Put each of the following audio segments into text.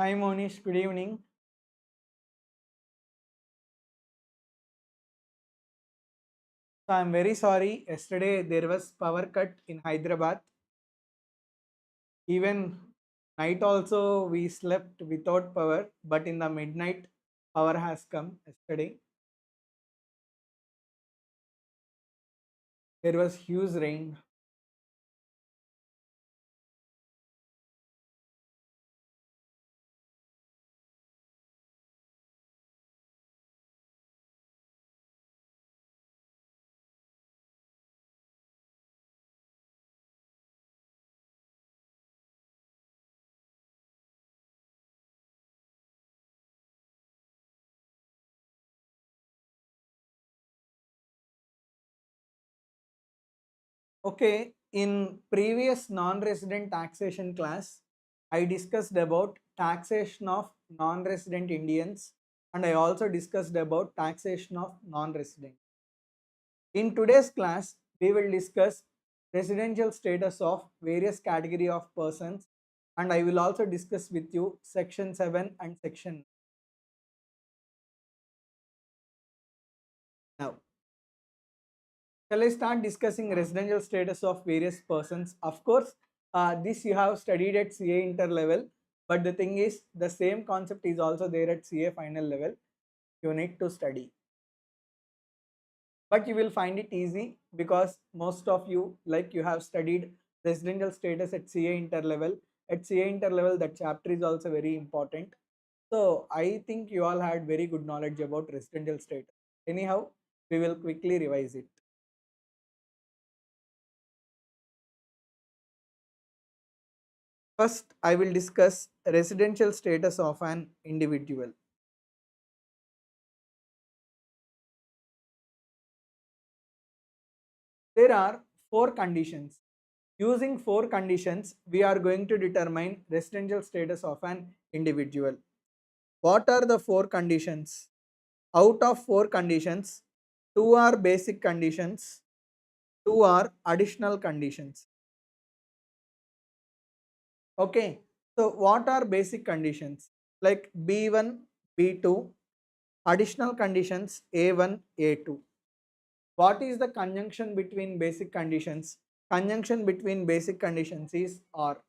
Hi Monish, good evening. So I'm very sorry. Yesterday there was power cut in Hyderabad. Even night also we slept without power, but in the midnight power has come yesterday. There was huge rain. Okay, in previous non-resident taxation class, I discussed about taxation of non-resident Indians and I also discussed about taxation of non-resident. In today's class, we will discuss residential status of various category of persons and I will also discuss with you section 7 and section now. Shall I start discussing residential status of various persons? Of course, this you have studied at CA inter level, but the thing is the same concept is also there at CA final level. You need to study. But you will find it easy because most of you, like you have studied residential status at CA inter level. At CA inter level, that chapter is also very important. So I think you all had very good knowledge about residential status. Anyhow, we will quickly revise it. First, I will discuss residential status of an individual. There are four conditions. Using four conditions, we are going to determine residential status of an individual. What are the four conditions? Out of four conditions, two are basic conditions, two are additional conditions. Okay, so what are basic conditions? Like B1, B2, additional conditions A1, A2. What is the conjunction between basic conditions? Conjunction between basic conditions is OR.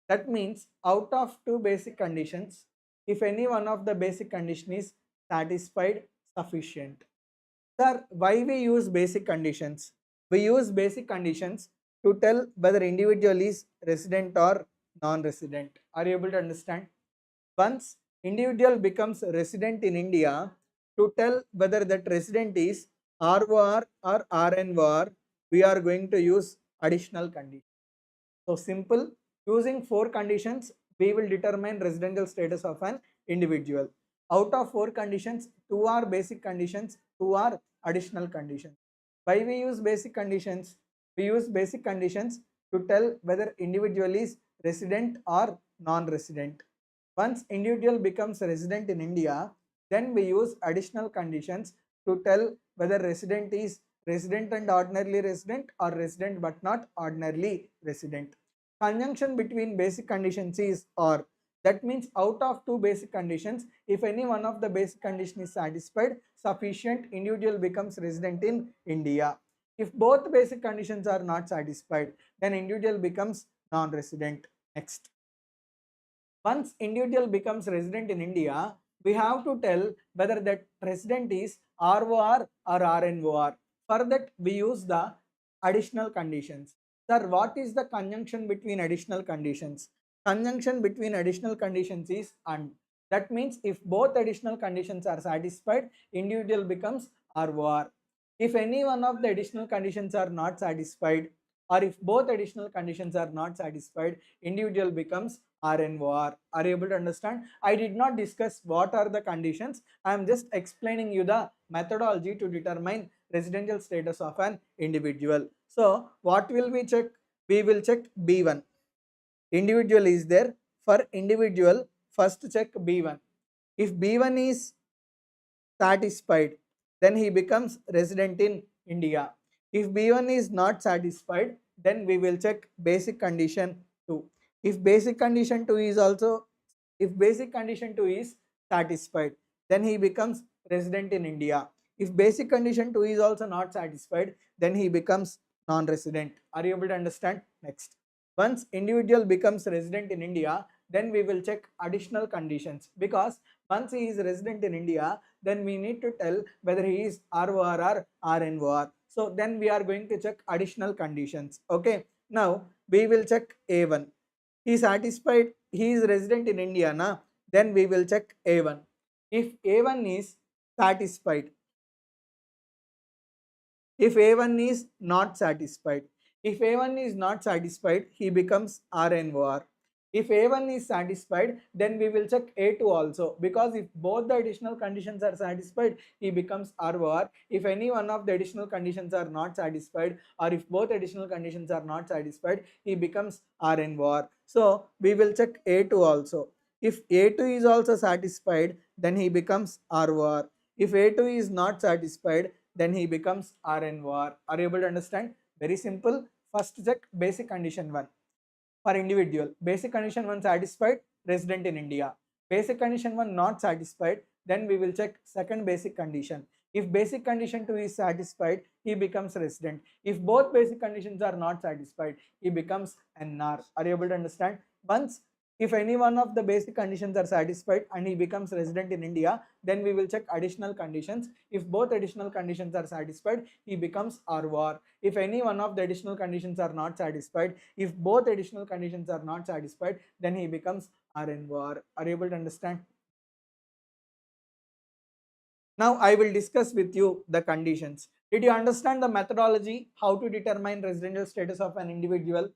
That means out of two basic conditions, if any one of the basic condition is satisfied, sufficient. Sir, why we use basic conditions? We use basic conditions to tell whether individual is resident or non-resident. Are you able to understand? Once individual becomes resident in India, to tell whether that resident is ROR or RNOR, we are going to use additional condition. So simple, using four conditions, we will determine residential status of an individual. Out of four conditions, two are basic conditions, two are additional conditions. Why we use basic conditions? We use basic conditions to tell whether individual is resident or non-resident. Once individual becomes resident in India, then we use additional conditions to tell whether resident is resident and ordinarily resident or resident but not ordinarily resident. Conjunction between basic conditions is OR. That means out of two basic conditions, if any one of the basic condition is satisfied, sufficient, individual becomes resident in India. If both basic conditions are not satisfied, then individual becomes non-resident. Next. Once individual becomes resident in India, we have to tell whether that resident is ROR or RNOR. For that, we use the additional conditions. Sir, what is the conjunction between additional conditions? Conjunction between additional conditions is AND. That means if both additional conditions are satisfied, individual becomes ROR. If any one of the additional conditions are not satisfied, or if both additional conditions are not satisfied, individual becomes RNOR. Are you able to understand? I did not discuss what are the conditions. I am just explaining you the methodology to determine residential status of an individual. So what will we check? We will check B1. Individual is there. For individual, first check B1. If B1 is satisfied, then he becomes resident in India. If B1 is not satisfied, then we will check basic condition 2. If basic condition 2 is also If basic condition 2 is satisfied, then he becomes resident in India. If basic condition 2 is also not satisfied, then he becomes non-resident. Are you able to understand? Next. Once individual becomes resident in India, then we will check additional conditions, because once he is resident in India, then we need to tell whether he is ROR or RNOR. So then we are going to check additional conditions. Okay. Now we will check A1. He satisfied, he is resident in India, na? Then we will check A1. If A1 is satisfied, if A1 is not satisfied, if A1 is not satisfied, he becomes RNOR. If A1 is satisfied, then we will check A2 also, because if both the additional conditions are satisfied, he becomes ROR. If any one of the additional conditions are not satisfied, or if both additional conditions are not satisfied, he becomes RNOR. So we will check A2 also. If A2 is also satisfied, then he becomes ROR. If A2 is not satisfied, then he becomes RNOR. Are you able to understand? Very simple. First check basic condition 1 for individual. Basic condition 1 satisfied, resident in India. Basic condition 1 not satisfied, then we will check second basic condition. If basic condition 2 is satisfied, he becomes resident. If both basic conditions are not satisfied, he becomes NR. Are you able to understand? Once, if any one of the basic conditions are satisfied and he becomes resident in India, then we will check additional conditions. If both additional conditions are satisfied, he becomes ROR. If any one of the additional conditions are not satisfied, if both additional conditions are not satisfied, then he becomes RNOR. Are you able to understand? Now I will discuss with you the conditions. Did you understand the methodology, how to determine residential status of an individual?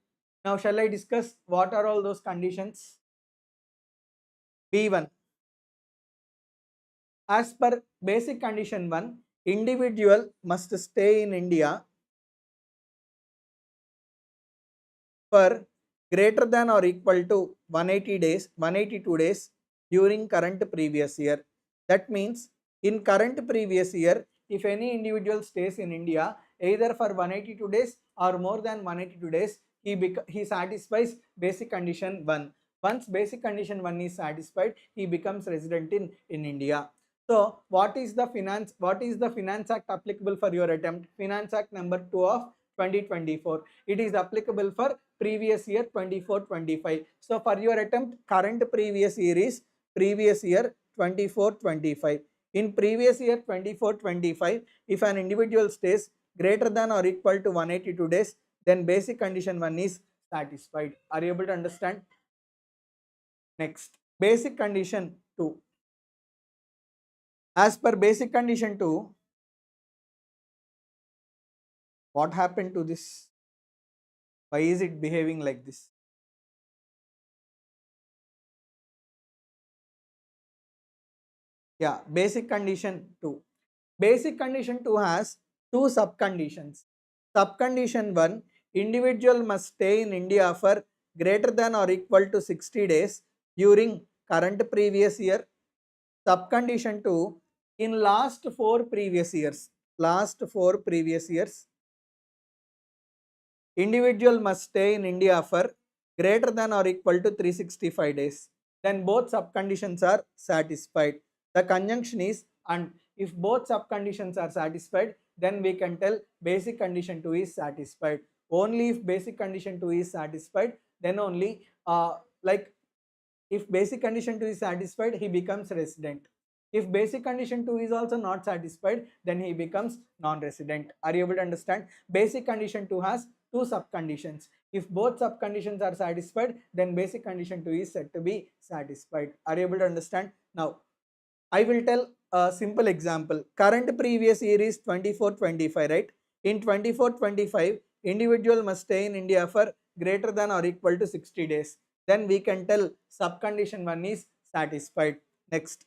Now shall I discuss what are all those conditions? B1. As per basic condition 1, individual must stay in India for greater than or equal to 180 days, 182 days during current previous year. That means in current previous year, if any individual stays in India either for 182 days or more than 182 days, he satisfies basic condition 1. Once basic condition 1 is satisfied, he becomes resident in India. So what is the Finance Act applicable for your attempt? Finance Act number 2 of 2024. It is applicable for previous year 24-25. So for your attempt, current previous year is previous year 24-25. In previous year 24-25, if an individual stays greater than or equal to 182 days, then basic condition 1 is satisfied. Are you able to understand? Next, basic condition 2. As per basic condition 2, what happened to this? Why is it behaving like this? Yeah, basic condition 2. Basic condition 2 has two subconditions. Subcondition 1, individual must stay in India for greater than or equal to 60 days during current previous year. Subcondition 2, in last 4 previous years. Last 4 previous years, individual must stay in India for greater than or equal to 365 days. Then both subconditions are satisfied. The conjunction is and. If both subconditions are satisfied, then we can tell basic condition 2 is satisfied. Only if basic condition 2 is satisfied, then only like if basic condition 2 is satisfied, he becomes resident. If basic condition 2 is also not satisfied, then he becomes non-resident. Are you able to understand? Basic condition 2 has two subconditions. If both subconditions are satisfied, then basic condition 2 is said to be satisfied. Are you able to understand? Now, I will tell a simple example. Current previous year is 24-25, right? In 24-25, individual must stay in India for greater than or equal to 60 days. Then we can tell subcondition 1 is satisfied. Next,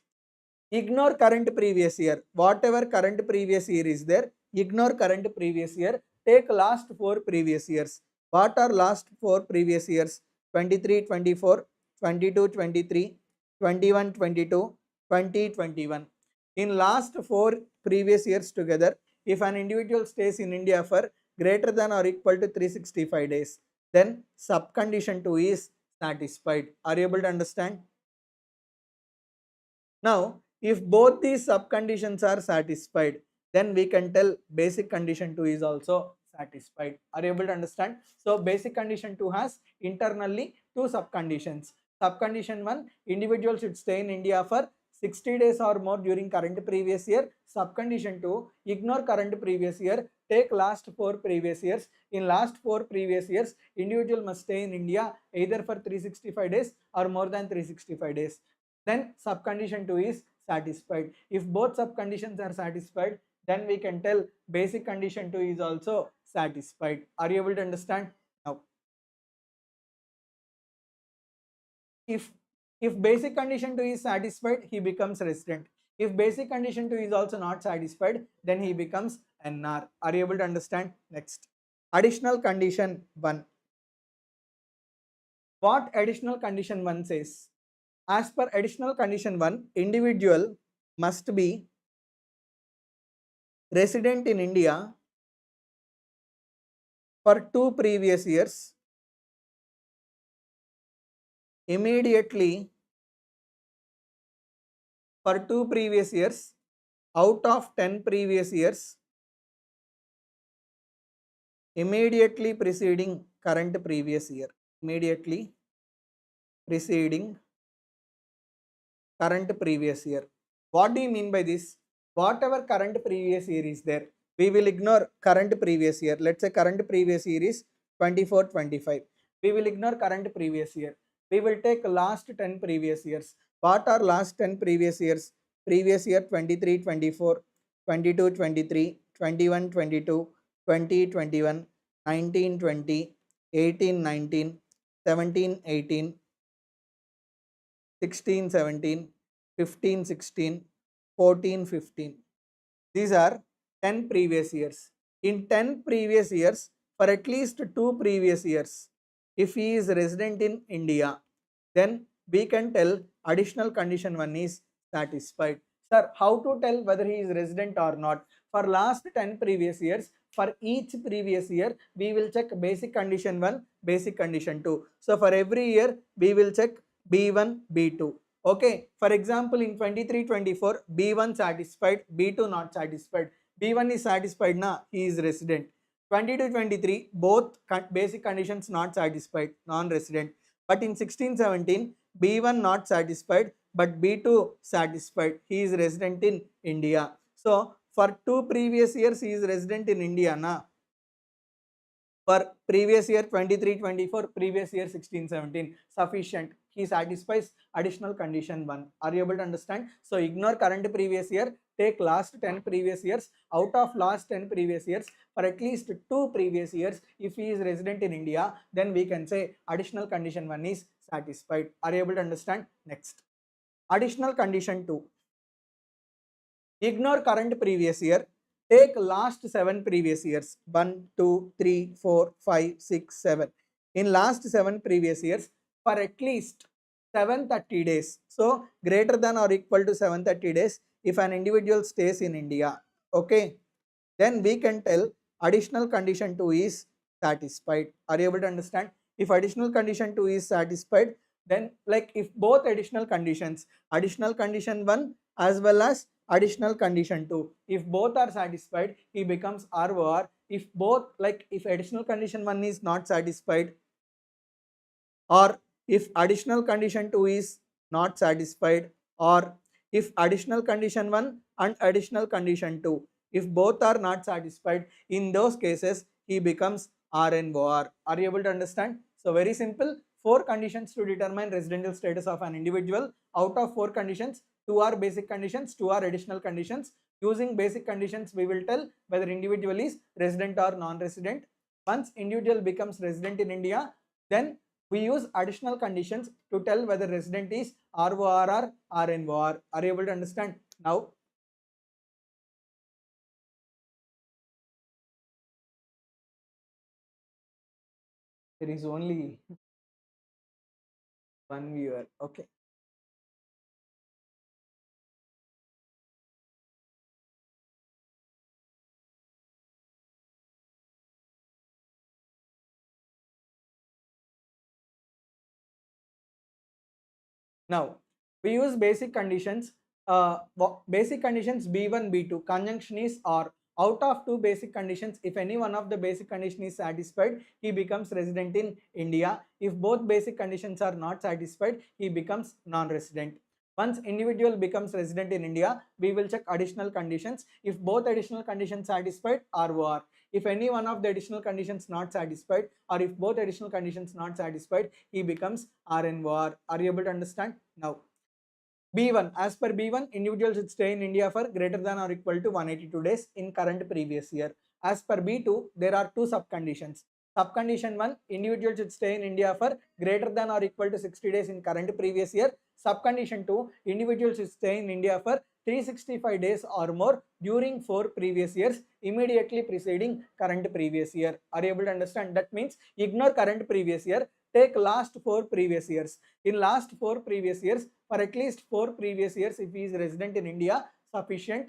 ignore current previous year. Whatever current previous year is there, ignore current previous year. Take last 4 previous years. What are last 4 previous years? 23-24, 22-23, 21-22, 2021. In last 4 previous years together, if an individual stays in India for greater than or equal to 365 days, then subcondition 2 is satisfied. Are you able to understand? Now, if both these subconditions are satisfied, then we can tell basic condition 2 is also satisfied. Are you able to understand? So, basic condition 2 has internally two subconditions. Subcondition 1, individual should stay in India for 60 days or more during current previous year. Subcondition 2, ignore current previous year, take last 4 previous years. In last 4 previous years, individual must stay in India either for 365 days or more than 365 days. Then subcondition 2 is satisfied. If both subconditions are satisfied, then we can tell basic condition 2 is also satisfied. Are you able to understand? Now, if basic condition 2 is satisfied, he becomes resident. If basic condition 2 is also not satisfied, then he becomes NR. Are you able to understand? Next, additional condition 1. What additional condition 1 says? As per additional condition 1, individual must be resident in India for 2 previous years, immediately for 2 previous years, out of 10 previous years, immediately preceding current previous year, immediately preceding current previous year. What do you mean by this? Whatever current previous year is there, we will ignore current previous year. Let's say current previous year is 24-25. We will ignore current previous year. We will take last 10 previous years. What are last 10 previous years? Previous year 23-24, 22-23, 21-22, 20-21, 19-20, 18-19, 17-18, 16-17, 15-16, 14-15. These are 10 previous years. In 10 previous years, for at least 2 previous years, if he is resident in India, then we can tell additional condition 1 is satisfied. Sir, how to tell whether he is resident or not? For last 10 previous years, for each previous year, we will check basic condition 1, basic condition 2. So for every year, we will check B1, B2. Okay, for example, in 23-24, B1 satisfied, B2 not satisfied. B1 is satisfied, na, he is resident. 22-23, both basic conditions not satisfied, non-resident. But in 16-17, B1 not satisfied, but B2 satisfied, he is resident in India. So, for 2 previous years, he is resident in India, na. For previous year 23-24, previous year 16-17, sufficient. He satisfies additional condition 1. Are you able to understand? So ignore current previous year, take last 10 previous years. Out of last 10 previous years, for at least 2 previous years, if he is resident in India, then we can say additional condition 1 is satisfied. Are you able to understand? Next, additional condition 2. Ignore current previous year. Take last 7 previous years. 1, 2, 3, 4, 5, 6, 7. In last 7 previous years, for at least 730 days. So greater than or equal to 730 days if an individual stays in India. Okay. Then we can tell additional condition 2 is satisfied. Are you able to understand? If additional condition 2 is satisfied, then like if both additional condition 1 as well as additional condition 2, if both are satisfied, he becomes ROR. If both, like if additional condition 1 is not satisfied, or if additional condition 2 is not satisfied, or if additional condition 1 and additional condition 2, if both are not satisfied, in those cases he becomes RNOR. Are you able to understand? So very simple, 4 conditions to determine residential status of an individual. Out of 4 conditions, 2 are basic conditions, 2 are additional conditions. Using basic conditions, we will tell whether individual is resident or non-resident. Once individual becomes resident in India, then we use additional conditions to tell whether resident is ROR or RNOR. Are you able to understand? Now, there is only one viewer. Okay. Now, we use basic conditions basic conditions B1, B2, conjunction is or. Out of two basic conditions, if any one of the basic condition is satisfied, he becomes resident in India. If both basic conditions are not satisfied, he becomes non-resident. Once individual becomes resident in India, we will check additional conditions. If both additional conditions satisfied, ROR. If any one of the additional conditions not satisfied, or if both additional conditions not satisfied, he becomes RNOR. Are you able to understand? Now, B1, as per B1, individual should stay in India for greater than or equal to 182 days in current previous year. As per B2, there are two subconditions. Subcondition 1, individual should stay in India for greater than or equal to 60 days in current previous year. Subcondition 2, individual should stay in India for 365 days or more during 4 previous years immediately preceding current previous year. Are you able to understand? That means ignore current previous year, take last 4 previous years. In last 4 previous years, for at least 4 previous years, if he is resident in India, sufficient,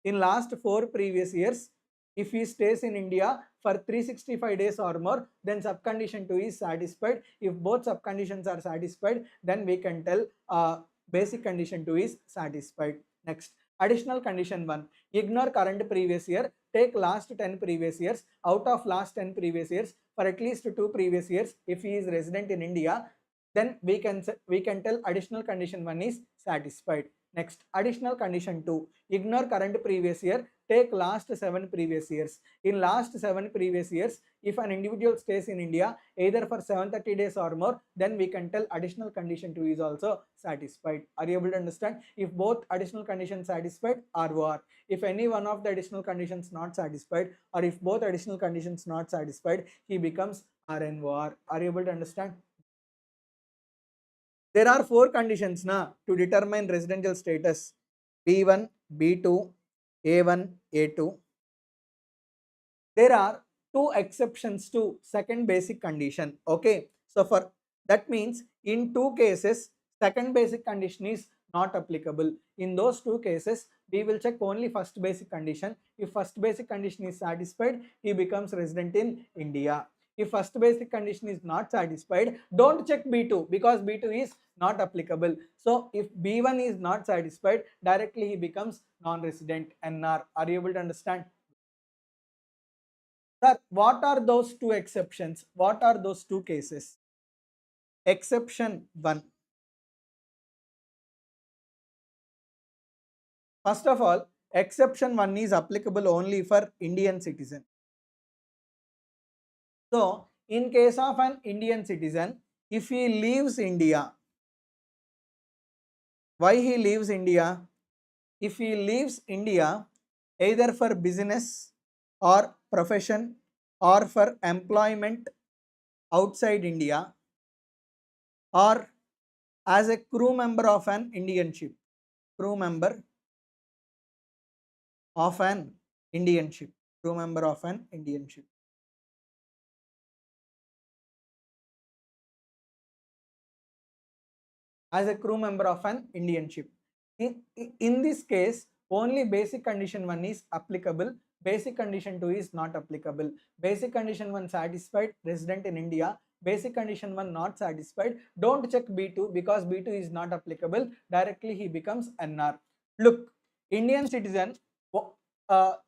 in last 4 previous years, if he stays in India for 365 days or more, then subcondition 2 is satisfied. If both subconditions are satisfied, then we can tell basic condition 2 is satisfied. Next, additional condition 1, ignore current previous year, take last 10 previous years. Out of last 10 previous years, for at least 2 previous years, if he is resident in India, then we can tell additional condition 1 is satisfied. Next, additional condition 2, ignore current previous year, take last 7 previous years. In last 7 previous years, if an individual stays in India either for 730 days or more, then we can tell additional condition 2 is also satisfied. Are you able to understand? If both additional conditions satisfied, ROR. If any one of the additional conditions not satisfied, or if both additional conditions not satisfied, he becomes RNOR. Are you able to understand? There are 4 conditions to determine residential status: B1, B2, A1, A2. There are 2 exceptions to second basic condition. Okay, so for that means in 2 cases, second basic condition is not applicable. In those 2 cases, we will check only first basic condition. If first basic condition is satisfied, he becomes resident in India. If first basic condition is not satisfied, don't check B2 because B2 is not applicable. So if B1 is not satisfied, directly he becomes non-resident, NR. Are you able to understand? Sir, what are those 2 exceptions? What are those 2 cases? Exception 1. First of all, exception 1 is applicable only for Indian citizen. So, in case of an Indian citizen, if he leaves India, why he leaves India? If he leaves India either for business or profession or for employment outside India, or as a crew member of an Indian ship, crew member of an Indian ship, crew member of an Indian ship. As a crew member of an Indian ship. In this case, only basic condition 1 is applicable, basic condition 2 is not applicable. Basic condition 1 satisfied, resident in India. Basic condition 1 not satisfied, don't check B2 because B2 is not applicable, directly he becomes NR. Look, Indian citizen,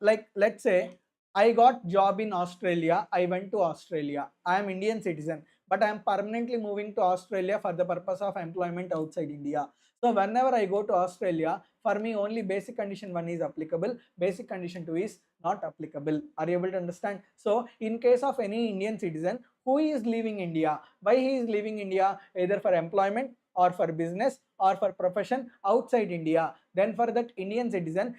like let's say I got job in Australia, I went to Australia, I am Indian citizen, but I am permanently moving to Australia for the purpose of employment outside India. So whenever I go to Australia, for me only basic condition 1 is applicable, basic condition 2 is not applicable. Are you able to understand? So in case of any Indian citizen who is leaving India, why he is leaving India? Either for employment or for business or for profession outside India, then for that Indian citizen,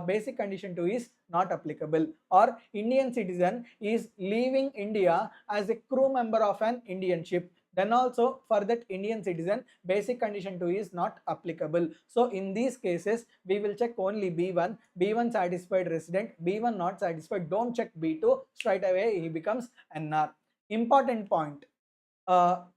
basic condition 2 is not applicable. Or Indian citizen is leaving India as a crew member of an Indian ship, then also for that Indian citizen, basic condition 2 is not applicable. So in these cases, we will check only B1. B1 satisfied, resident. B1 not satisfied, don't check B2. Straight away he becomes NR. Important point.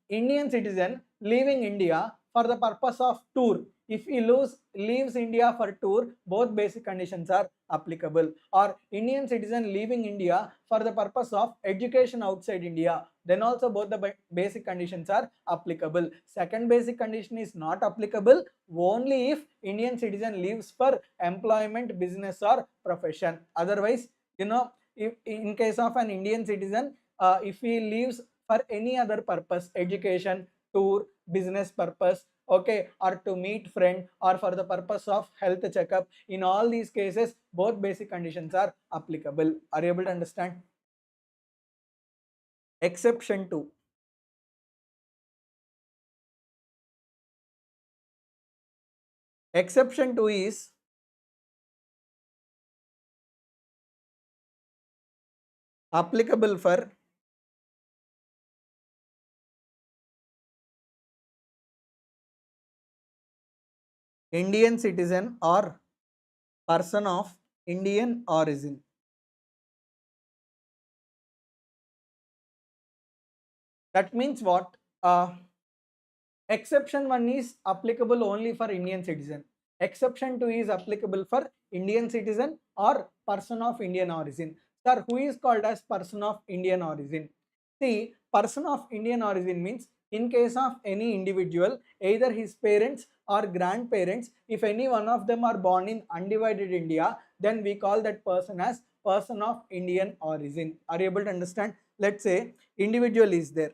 Indian citizen leaving India for the purpose of tour. If he leaves India for tour, both basic conditions are applicable. Or Indian citizen leaving India for the purpose of education outside India, then also both the basic conditions are applicable. Second basic condition is not applicable only if Indian citizen leaves for employment, business or profession. Otherwise, if in case of an Indian citizen, if he leaves for any other purpose, education, tour, business purpose, okay, or to meet friend, or for the purpose of health checkup, in all these cases both basic conditions are applicable. Are you able to understand? Exception 2. Exception 2 is applicable for Indian citizen or person of Indian origin. That means what? Exception 1 is applicable only for Indian citizen. Exception 2 is applicable for Indian citizen or person of Indian origin. Sir, who is called as person of Indian origin? See, person of Indian origin means in case of any individual, either his parents or grandparents, if any one of them are born in undivided India, then we call that person as person of Indian origin. Are you able to understand? Let's say individual is there,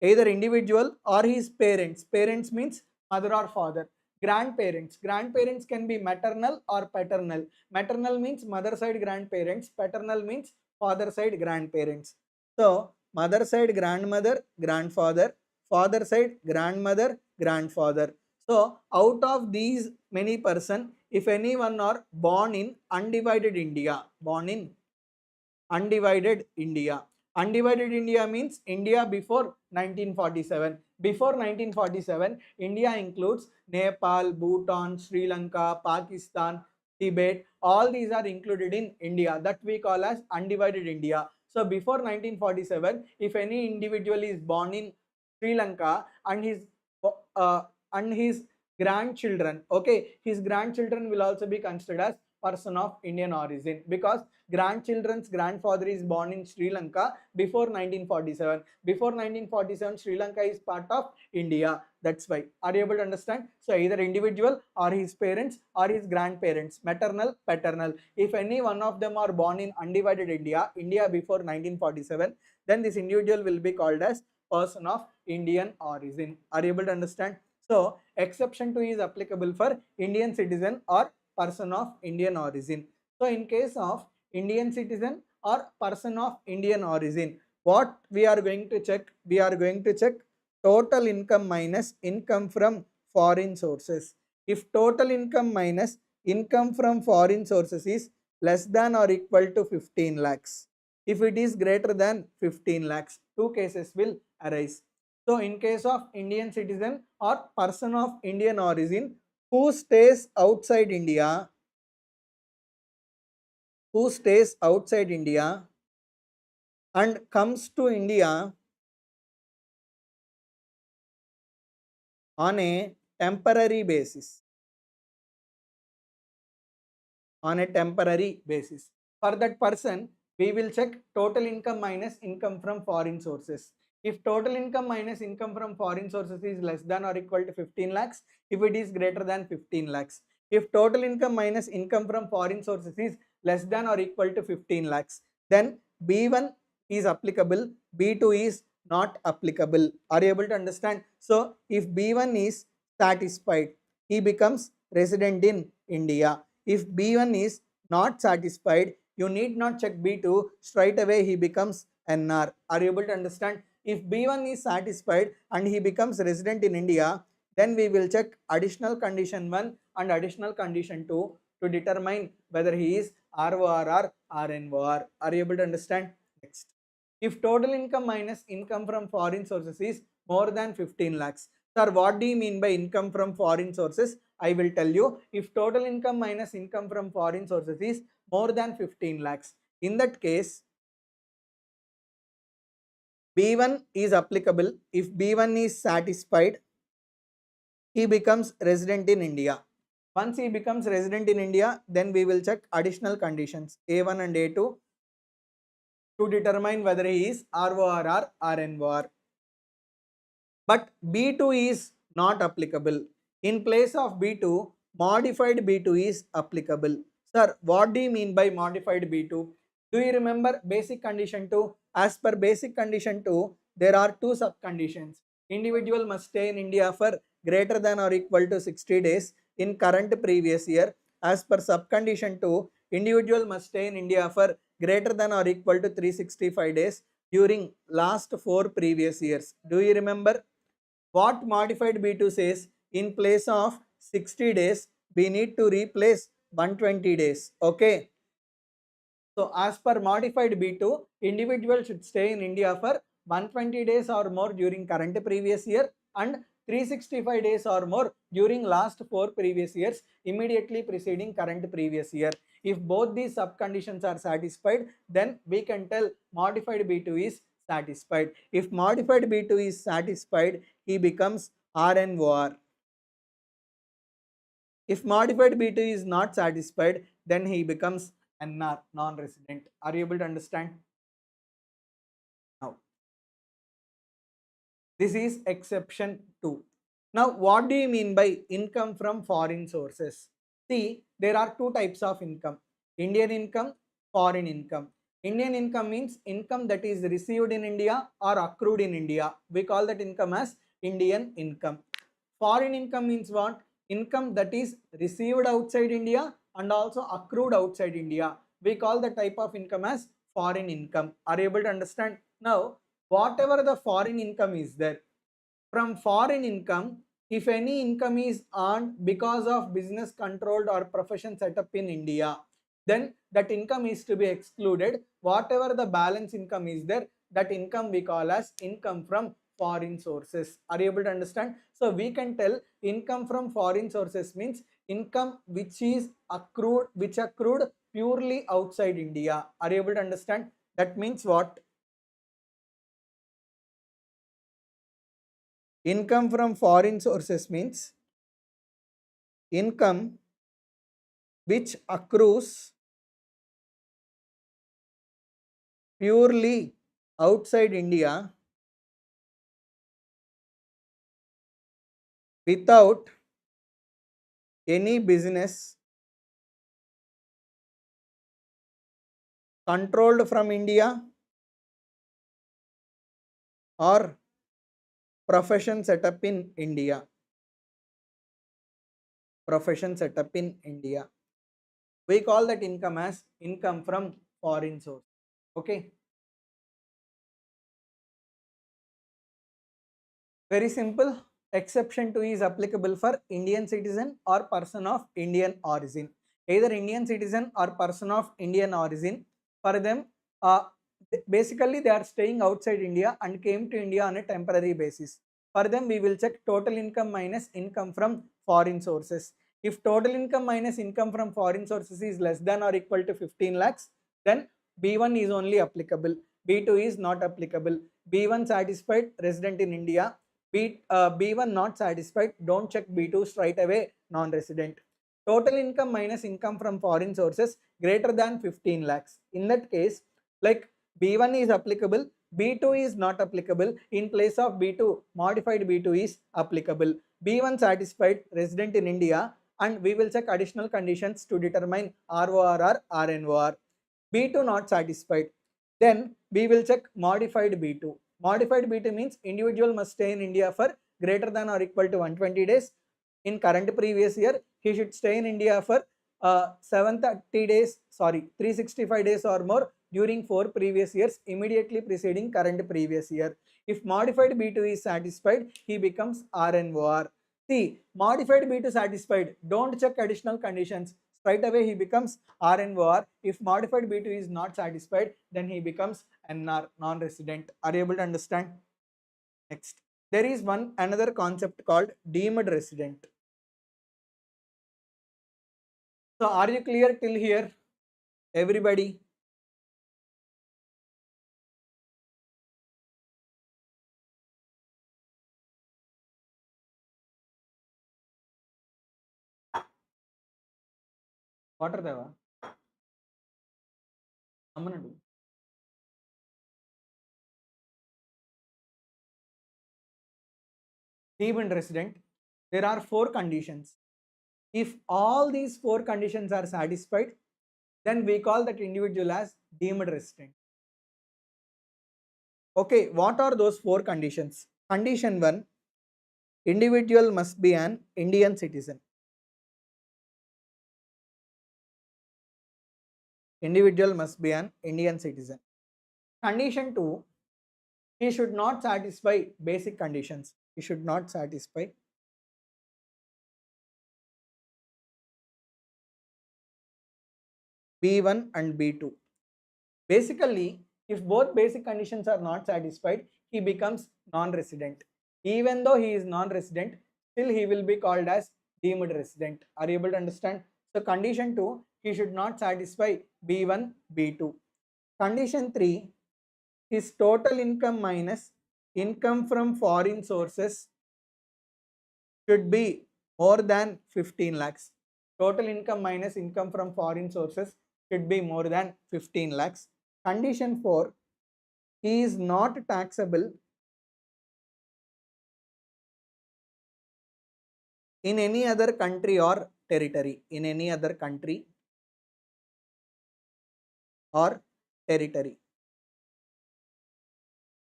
either individual or his parents. Parents means mother or father. Grandparents can be maternal or paternal. Maternal means mother side grandparents, paternal means father side grandparents. So mother side grandmother, grandfather, father side grandmother, grandfather. So out of these many person, if anyone are born in undivided India, born in undivided India. Undivided India means India before 1947. Before 1947, India includes Nepal, Bhutan, Sri Lanka, Pakistan, Tibet. All these are included in India. That we call as undivided India. So before 1947, if any individual is born in Sri Lanka uh, and his grandchildren, okay, his grandchildren will also be considered as person of Indian origin, because grandchildren's grandfather is born in Sri Lanka before 1947. Before 1947, Sri Lanka is part of India. That's why. Are you able to understand? So either individual or his parents or his grandparents, maternal, paternal. If any one of them are born in undivided India, India before 1947, then this individual will be called as person of Indian origin. Are you able to understand? So exception 2 is applicable for Indian citizen or person of Indian origin. So in case of Indian citizen or person of Indian origin, what we are going to check? We are going to check total income minus income from foreign sources. If total income minus income from foreign sources is less than or equal to 15 lakhs, if it is greater than 15 lakhs, two cases will arise. So in case of Indian citizen or person of Indian origin who stays outside India, and comes to India on a temporary basis, For that person, we will check total income minus income from foreign sources. If total income minus income from foreign sources is less than or equal to 15 lakhs, if it is greater than 15 lakhs. If total income minus income from foreign sources is less than or equal to 15 lakhs, then B1 is applicable, B2 is not applicable. Are you able to understand? So if B1 is satisfied, he becomes resident in India. If B1 is not satisfied, you need not check B2, straight away he becomes NR. Are you able to understand? If B1 is satisfied and he becomes resident in India, then we will check additional condition 1 and additional condition 2 to determine whether he is ROR or RNOR. Are you able to understand? Next. If total income minus income from foreign sources is more than 15 lakhs. Sir, what do you mean by income from foreign sources? I will tell you. If total income minus income from foreign sources is more than 15 lakhs, in that case, B1 is applicable. If B1 is satisfied, he becomes resident in India. Once he becomes resident in India, then we will check additional conditions A1 and A2 to determine whether he is ROR or RNOR. But B2 is not applicable. In place of B2, modified B2 is applicable. Sir, what do you mean by modified B2? Do you remember basic condition 2? As per basic condition 2, there are two subconditions. Individual must stay in India for greater than or equal to 60 days in current previous year. As per subcondition 2, individual must stay in India for greater than or equal to 365 days during last 4 previous years. Do you remember? What modified B2 says, in place of 60 days, we need to replace 120 days. Okay. So as per modified B2, individual should stay in India for 120 days or more during current previous year and 365 days or more during last 4 previous years immediately preceding current previous year. If both these subconditions are satisfied, then we can tell modified B2 is satisfied. If modified B2 is satisfied, he becomes RNOR. If modified B2 is not satisfied, then he becomes NR, non-resident. Are you able to understand? Now, this is exception 2. Now, what do you mean by income from foreign sources? See, there are two types of income. Indian income, foreign income. Indian income means income that is received in India or accrued in India. We call that income as Indian income. Foreign income means what? Income that is received outside India and also accrued outside India. We call the type of income as foreign income. Are you able to understand? Now, whatever the foreign income is there, from foreign income, if any income is earned because of business controlled or profession set up in India, then that income is to be excluded. Whatever the balance income is there, that income we call as income from foreign sources. Are you able to understand? So we can tell income from foreign sources means income which is accrued, purely outside India. Are you able to understand? That means what? Income from foreign sources means income which accrues purely outside India without any business controlled from India or profession set up in India. Profession set up in India. We call that income as income from foreign source. Okay. Very simple. Exception 2 is applicable for Indian citizen or person of Indian origin. Either Indian citizen or person of Indian origin. For them, basically they are staying outside India and came to India on a temporary basis. For them, we will check total income minus income from foreign sources. If total income minus income from foreign sources is less than or equal to 15 lakhs, then B1 is only applicable. B2 is not applicable. B1 satisfied, resident in India. B1 not satisfied, don't check B2, straight away non-resident. Total income minus income from foreign sources greater than 15 lakhs. In that case, like B1 is applicable, B2 is not applicable. In place of B2, modified B2 is applicable. B1 satisfied, resident in India, and we will check additional conditions to determine ROR or RNOR. B2 not satisfied. Then we will check modified B2. Modified B2 means individual must stay in India for greater than or equal to 120 days. In current previous year, he should stay in India for 365 days or more during 4 previous years immediately preceding current previous year. If modified B2 is satisfied, he becomes RNOR. See, modified B2 satisfied, don't check additional conditions. Straight away he becomes RNOR. If modified B2 is not satisfied, then he becomes NR, non-resident. Are you able to understand? Next, there is another concept called deemed resident. So are you clear till here, everybody? Water deva? Ammanadu. deemed resident, there are 4 conditions. If all these 4 conditions are satisfied, then we call that individual as deemed resident. Okay, what are those 4 conditions? Condition 1, individual must be an Indian citizen. Individual must be an Indian citizen. Condition 2, he should not satisfy basic conditions. He should not satisfy B1 and B2. Basically, if both basic conditions are not satisfied, he becomes non-resident. Even though he is non-resident, still he will be called as deemed resident. Are you able to understand? So condition 2, he should not satisfy B1, B2. Condition 3, his total income minus income from foreign sources should be more than 15 lakhs. Total income minus income from foreign sources should be more than 15 lakhs. Condition 4, he is not taxable in any other country or territory. In any other country or territory.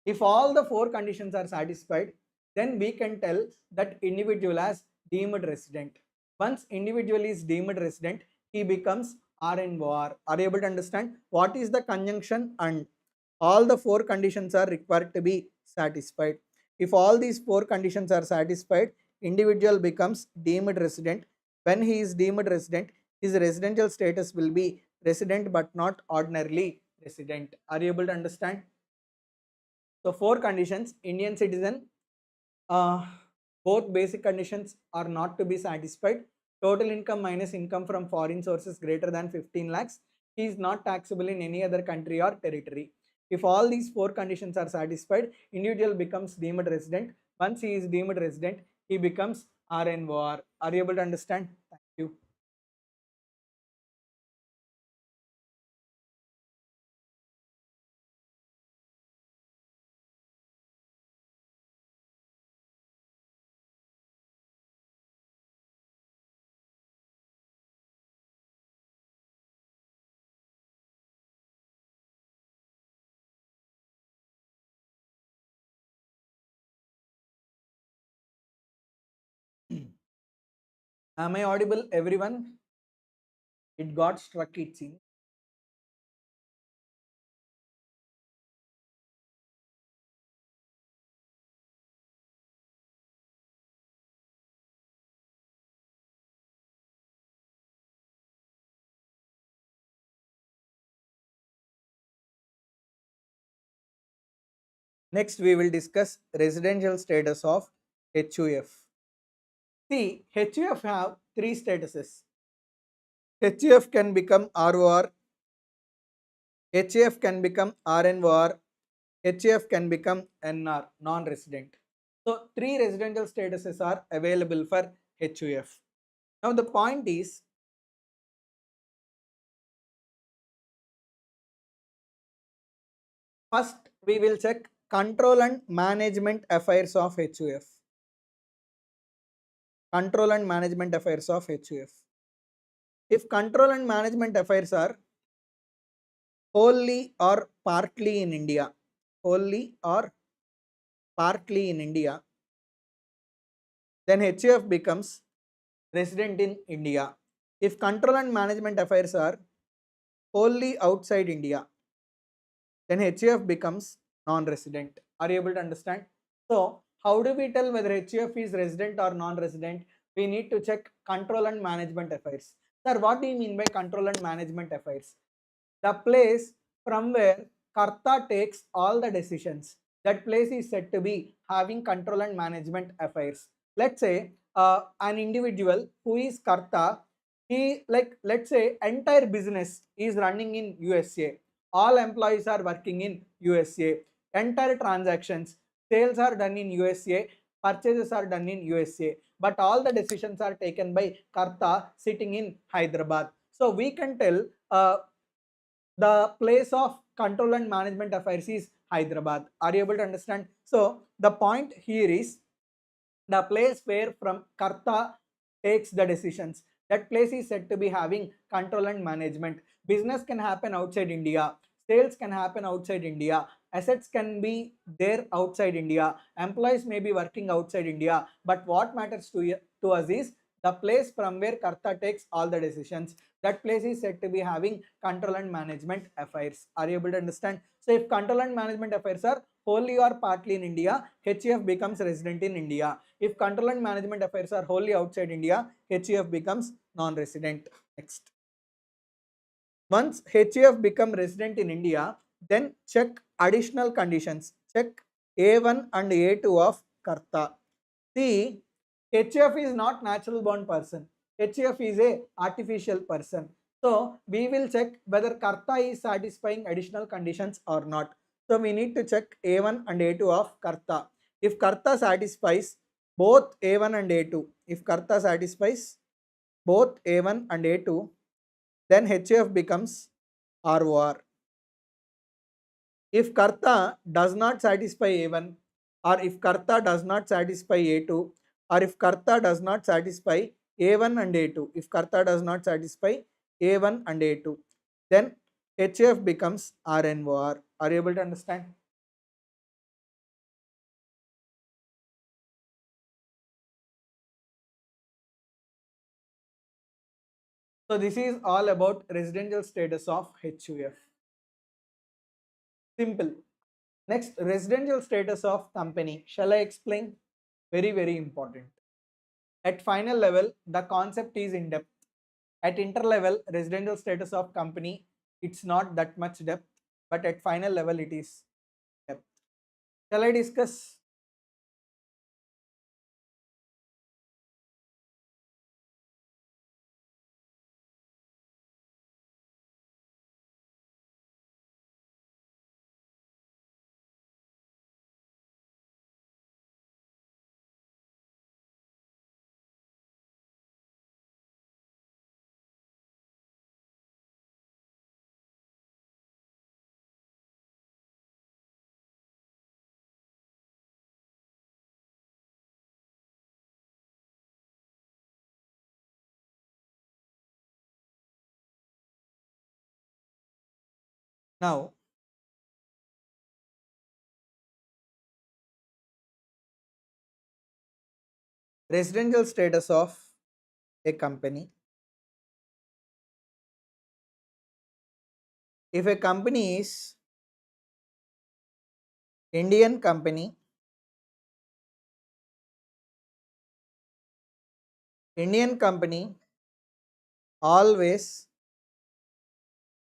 If all the 4 conditions are satisfied, then we can tell that individual as deemed resident. Once individual is deemed resident, he becomes RNOR. Are you able to understand what is the conjunction? And all the 4 conditions are required to be satisfied. If all these 4 conditions are satisfied, individual becomes deemed resident. When he is deemed resident, his residential status will be resident but not ordinarily resident. Are you able to understand? So 4 conditions: Indian citizen, uh, both basic conditions are not to be satisfied, total income minus income from foreign sources greater than 15 lakhs, he is not taxable in any other country or territory. If all these 4 conditions are satisfied, individual becomes deemed resident. Once he is deemed resident, he becomes RNOR. Are you able to understand? Thank you. Am I audible, everyone? It got struck, it seems. Next, we will discuss residential status of HUF. See, HUF have 3 statuses. HUF can become ROR, HUF can become RNOR, HUF can become NR, non-resident. So, 3 residential statuses are available for HUF. Now, the point is, first we will check control and management affairs of HUF. Control and management affairs of HUF. If control and management affairs are wholly or partly in India, wholly or partly in India, then HUF becomes resident in India. If control and management affairs are wholly outside India, then HUF becomes non-resident. Are you able to understand? So, how do we tell whether HUF is resident or non-resident? We need to check control and management affairs. Sir, what do you mean by control and management affairs? The place from where Karta takes all the decisions. That place is said to be having control and management affairs. Let's say an individual who is Karta, he, like, let's say entire business is running in USA. All employees are working in USA. Entire transactions, sales are done in USA, purchases are done in USA. But all the decisions are taken by Karta sitting in Hyderabad. So we can tell the place of control and management affairs is Hyderabad. Are you able to understand? So the point here is the place where from Karta takes the decisions. That place is said to be having control and management. Business can happen outside India. Sales can happen outside India. Assets can be there outside India. Employees may be working outside India. But what matters to us is the place from where Karta takes all the decisions. That place is said to be having control and management affairs. Are you able to understand? So if control and management affairs are wholly or partly in India, HEF becomes resident in India. If control and management affairs are wholly outside India, HEF becomes non-resident. Next. Once HEF become resident in India, then check additional conditions. Check A1 and A2 of Karta. See, HEF is not natural born person. HEF is a artificial person. So we will check whether Karta is satisfying additional conditions or not. So we need to check A1 and A2 of Karta. If Karta satisfies both A1 and A2, if Karta satisfies both A1 and A2, then HEF becomes ROR. If Karta does not satisfy A1, or if Karta does not satisfy A2, or if Karta does not satisfy A1 and A2, if Karta does not satisfy A1 and A2, then HF becomes RNOR. Are you able to understand? So this is all about residential status of HUF. Simple. Next, residential status of company. Shall I explain? Very, very important. At final level, the concept is in depth. At inter level, residential status of company, it's not that much depth, but at final level, it is depth. Shall I discuss? Now, residential status of a company. If a company is Indian company, Indian company always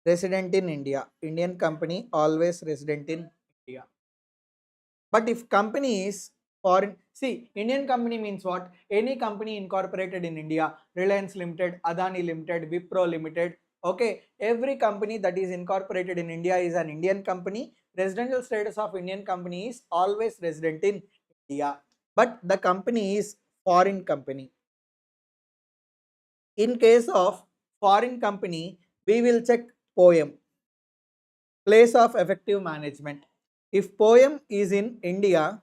resident in India. Indian company always resident in India. But if company is foreign, see, Indian company means what? Any company incorporated in India, Reliance Limited, Adani Limited, Wipro Limited, okay, every company that is incorporated in India is an Indian company. Residential status of Indian company is always resident in India. But the company is foreign company. In case of foreign company, we will check POEM, place of effective management. If POEM is in India,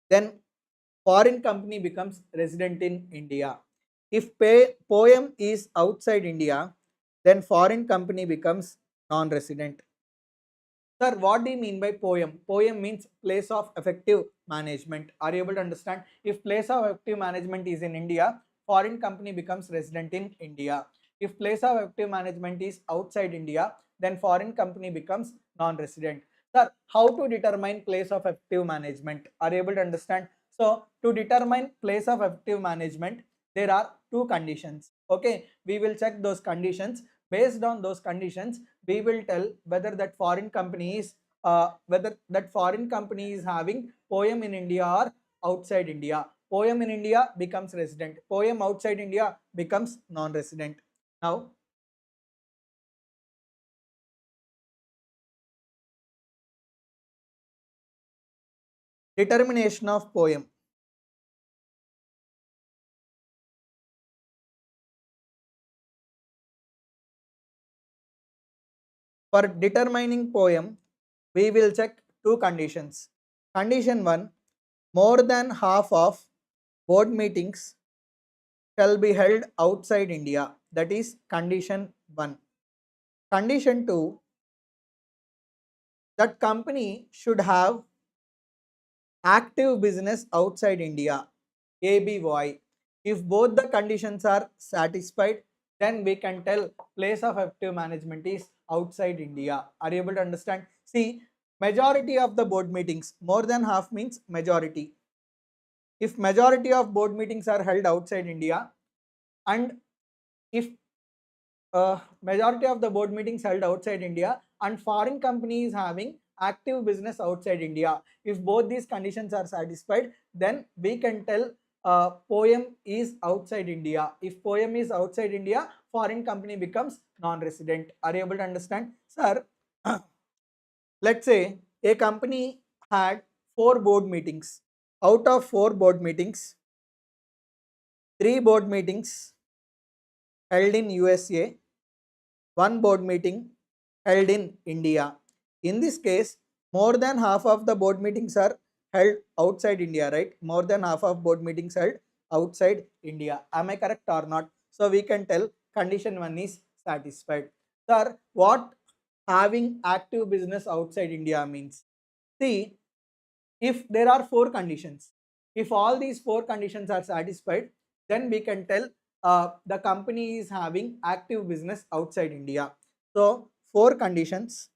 then foreign company becomes resident in India. If POEM is outside India, then foreign company becomes non-resident. Sir, what do you mean by POEM? POEM means place of effective management. Are you able to understand? If place of effective management is in India, foreign company becomes resident in India. If place of effective management is outside India, then foreign company becomes non-resident. Sir, how to determine place of effective management? Are you able to understand? So, to determine place of effective management, there are two conditions. Okay, we will check those conditions. Based on those conditions, we will tell whether that foreign company is having POEM in India or outside India. POEM in India becomes resident. POEM outside India becomes non-resident. Now, determination of POEM. For determining POEM, we will check two conditions. Condition 1, more than half of board meetings shall be held outside India. That is condition 1. Condition 2, that company should have active business outside India, ABY. If both the conditions are satisfied, then we can tell place of active management is outside India. Are you able to understand? See, majority of the board meetings, more than half means majority. If majority of board meetings are held outside India, and if majority of the board meetings held outside India and foreign company is having active business outside India. If both these conditions are satisfied, then we can tell poem is outside India. If poem is outside India, foreign company becomes non-resident. Are you able to understand? Sir, let's say a company had 4 board meetings. Out of 4 board meetings, 3 board meetings held in USA, 1 board meeting held in India. In this case, more than half of the board meetings are held outside India, right? More than half of board meetings held outside India. Am I correct or not? So we can tell condition 1 is satisfied. Sir, what having active business outside India means? See, if there are 4 conditions, if all these 4 conditions are satisfied, then we can tell the company is having active business outside India. So 4 conditions,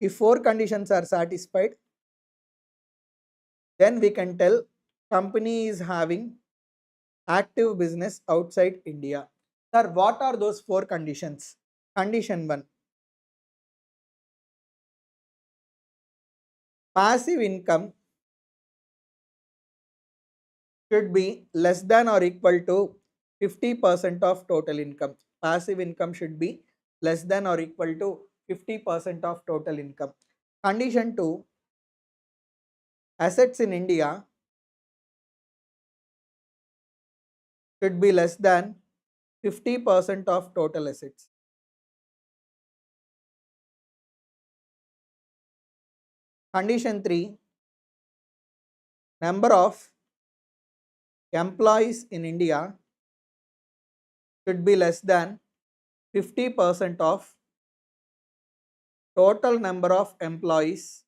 if 4 conditions are satisfied, then we can tell company is having active business outside India. Sir, what are those 4 conditions? Condition 1, passive income should be less than or equal to 50% of total income. Passive income should be less than or equal to 50% of total income. Condition 2, assets in India should be less than 50% of total assets. Condition 3, number of employees in India should be less than 50% of total number of employees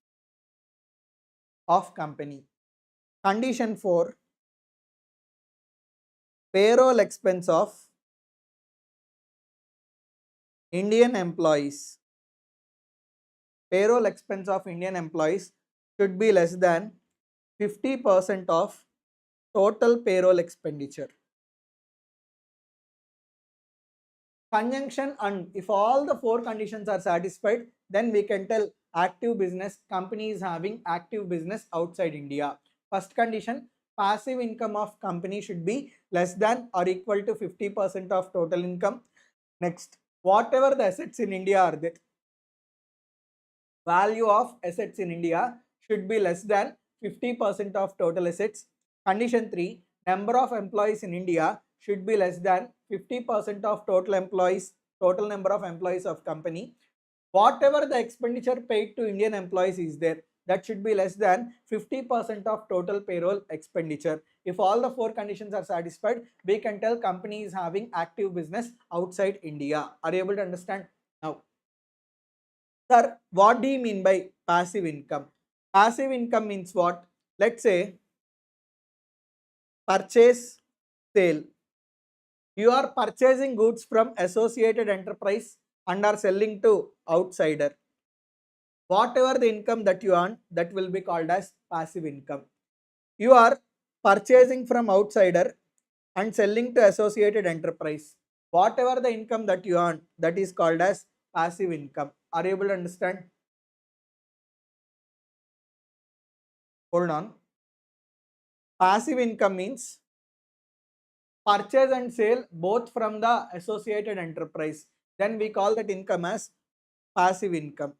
of company. Condition 4, payroll expense of Indian employees. Payroll expense of Indian employees should be less than 50% of total payroll expenditure. Conjunction and if all the 4 conditions are satisfied, then we can tell active business, company is having active business outside India. First condition, passive income of company should be less than or equal to 50% of total income. Next, whatever the assets in India are there, value of assets in India should be less than 50% of total assets. Condition 3, number of employees in India should be less than 50% of total employees, total number of employees of company. Whatever the expenditure paid to Indian employees is there, that should be less than 50% of total payroll expenditure. If all the 4 conditions are satisfied, we can tell company is having active business outside India. Are you able to understand? Now, sir, what do you mean by passive income? Passive income means what? Let's say purchase, sale. You are purchasing goods from associated enterprise and are selling to outsider. Whatever the income that you earn, that will be called as passive income. You are purchasing from outsider and selling to associated enterprise. Whatever the income that you earn, that is called as passive income. Are you able to understand? Hold on. Passive income means purchase and sale both from the associated enterprise. Then we call that income as passive income.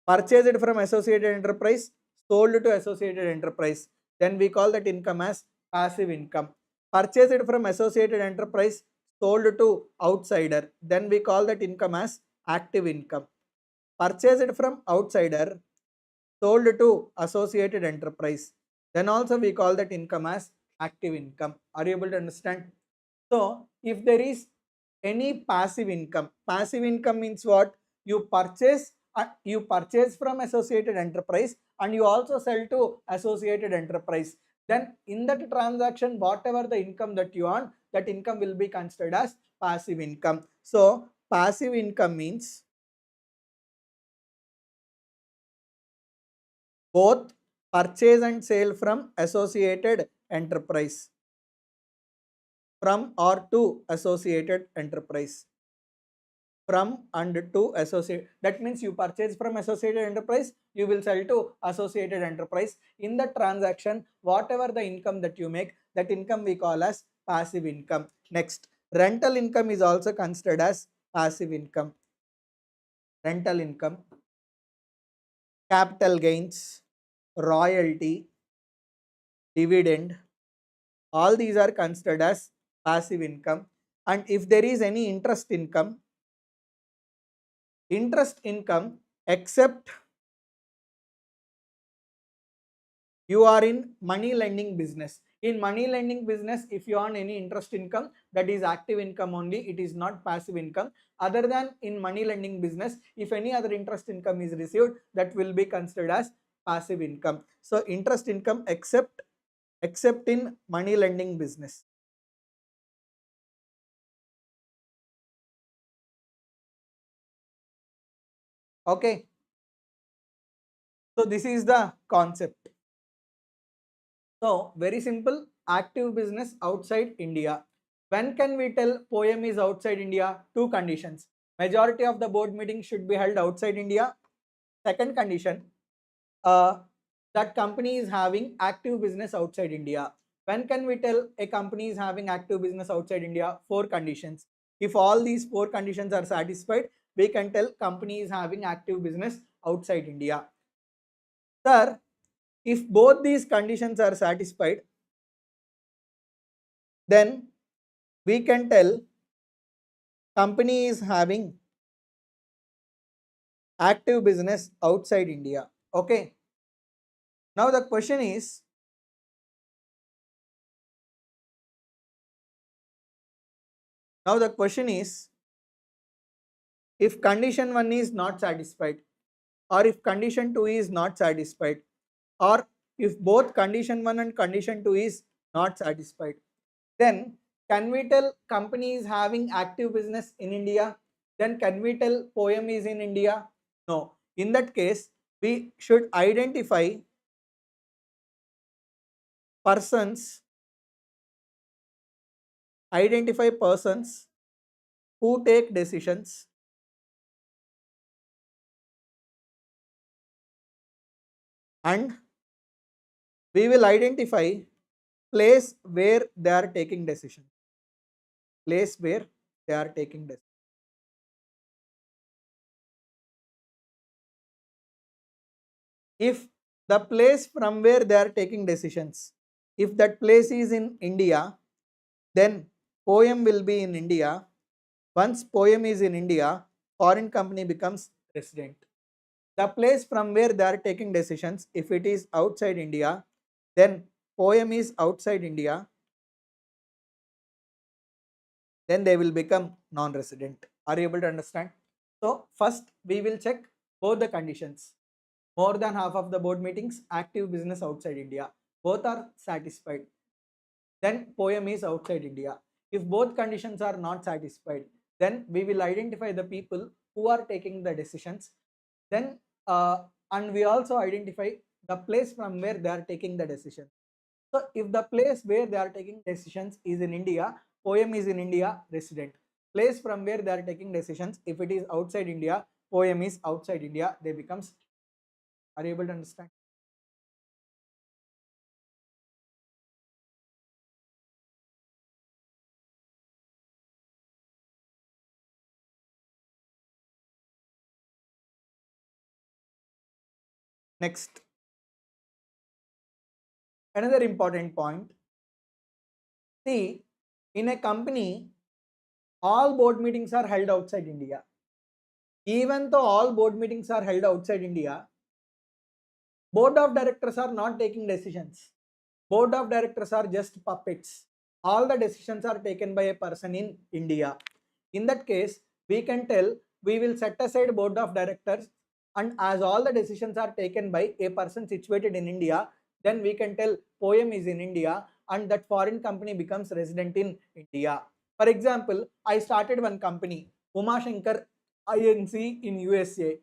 Purchased from associated enterprise, sold to associated enterprise. Then we call that income as passive income. Purchased from associated enterprise, sold to outsider. Then we call that income as active income. Purchased from outsider, sold to associated enterprise, then also we call that income as active income. Are you able to understand? So if there is any passive income means what? You purchase from associated enterprise and you also sell to associated enterprise. Then in that transaction, whatever the income that you earn, that income will be considered as passive income. So passive income means both purchase and sale from associated enterprise, from or to associated enterprise, from and to associate. That means you purchase from associated enterprise, you will sell to associated enterprise. In the transaction, whatever the income that you make, that income we call as passive income. Next, rental income is also considered as passive income. Rental income, capital gains, royalty, dividend, all these are considered as passive income. And if there is any interest income except you are in money lending business. In money lending business, if you earn any interest income, that is active income only, it is not passive income. Other than in money lending business, if any other interest income is received, that will be considered as passive income. So interest income except in money lending business. Okay. So this is the concept. So very simple, active business outside India. When can we tell poem is outside India? Two conditions. Majority of the board meetings should be held outside India. Second condition, uh, that company is having active business outside India. When can we tell a company is having active business outside India? Four conditions. If all these four conditions are satisfied, we can tell company is having active business outside India. Sir, if both these conditions are satisfied, then we can tell company is having active business outside India. Okay. Now the question is, if condition 1 is not satisfied, or if condition 2 is not satisfied, or if both condition 1 and condition 2 is not satisfied, then can we tell company is having active business in India? Then can we tell poem is in India? No. In that case, we should identify persons who take decisions and we will identify place where they are taking decisions. Place where they are taking decisions. If the place from where they are taking decisions, if that place is in India, then poem will be in India. Once poem is in India, foreign company becomes resident. The place from where they are taking decisions, if it is outside India, then poem is outside India, then they will become non-resident. Are you able to understand? So first we will check both the conditions. More than half of the board meetings, active business outside India. Both are satisfied. Then poem is outside India. If both conditions are not satisfied, then we will identify the people who are taking the decisions. Then and we also identify the place from where they are taking the decision. So if the place where they are taking decisions is in India, poem is in India, resident. Place from where they are taking decisions, if it is outside India, poem is outside India, they becomes. Are you able to understand? Next, another important point. See, in a company, all board meetings are held outside India. Even though all board meetings are held outside India, Board of directors are not taking decisions. Board of directors are just puppets. All the decisions are taken by a person in India. In that case, we can tell we will set aside board of directors, and as all the decisions are taken by a person situated in India, then we can tell poem is in India and that foreign company becomes resident in India. For example, I started one company, Umasankar Inc. in USA.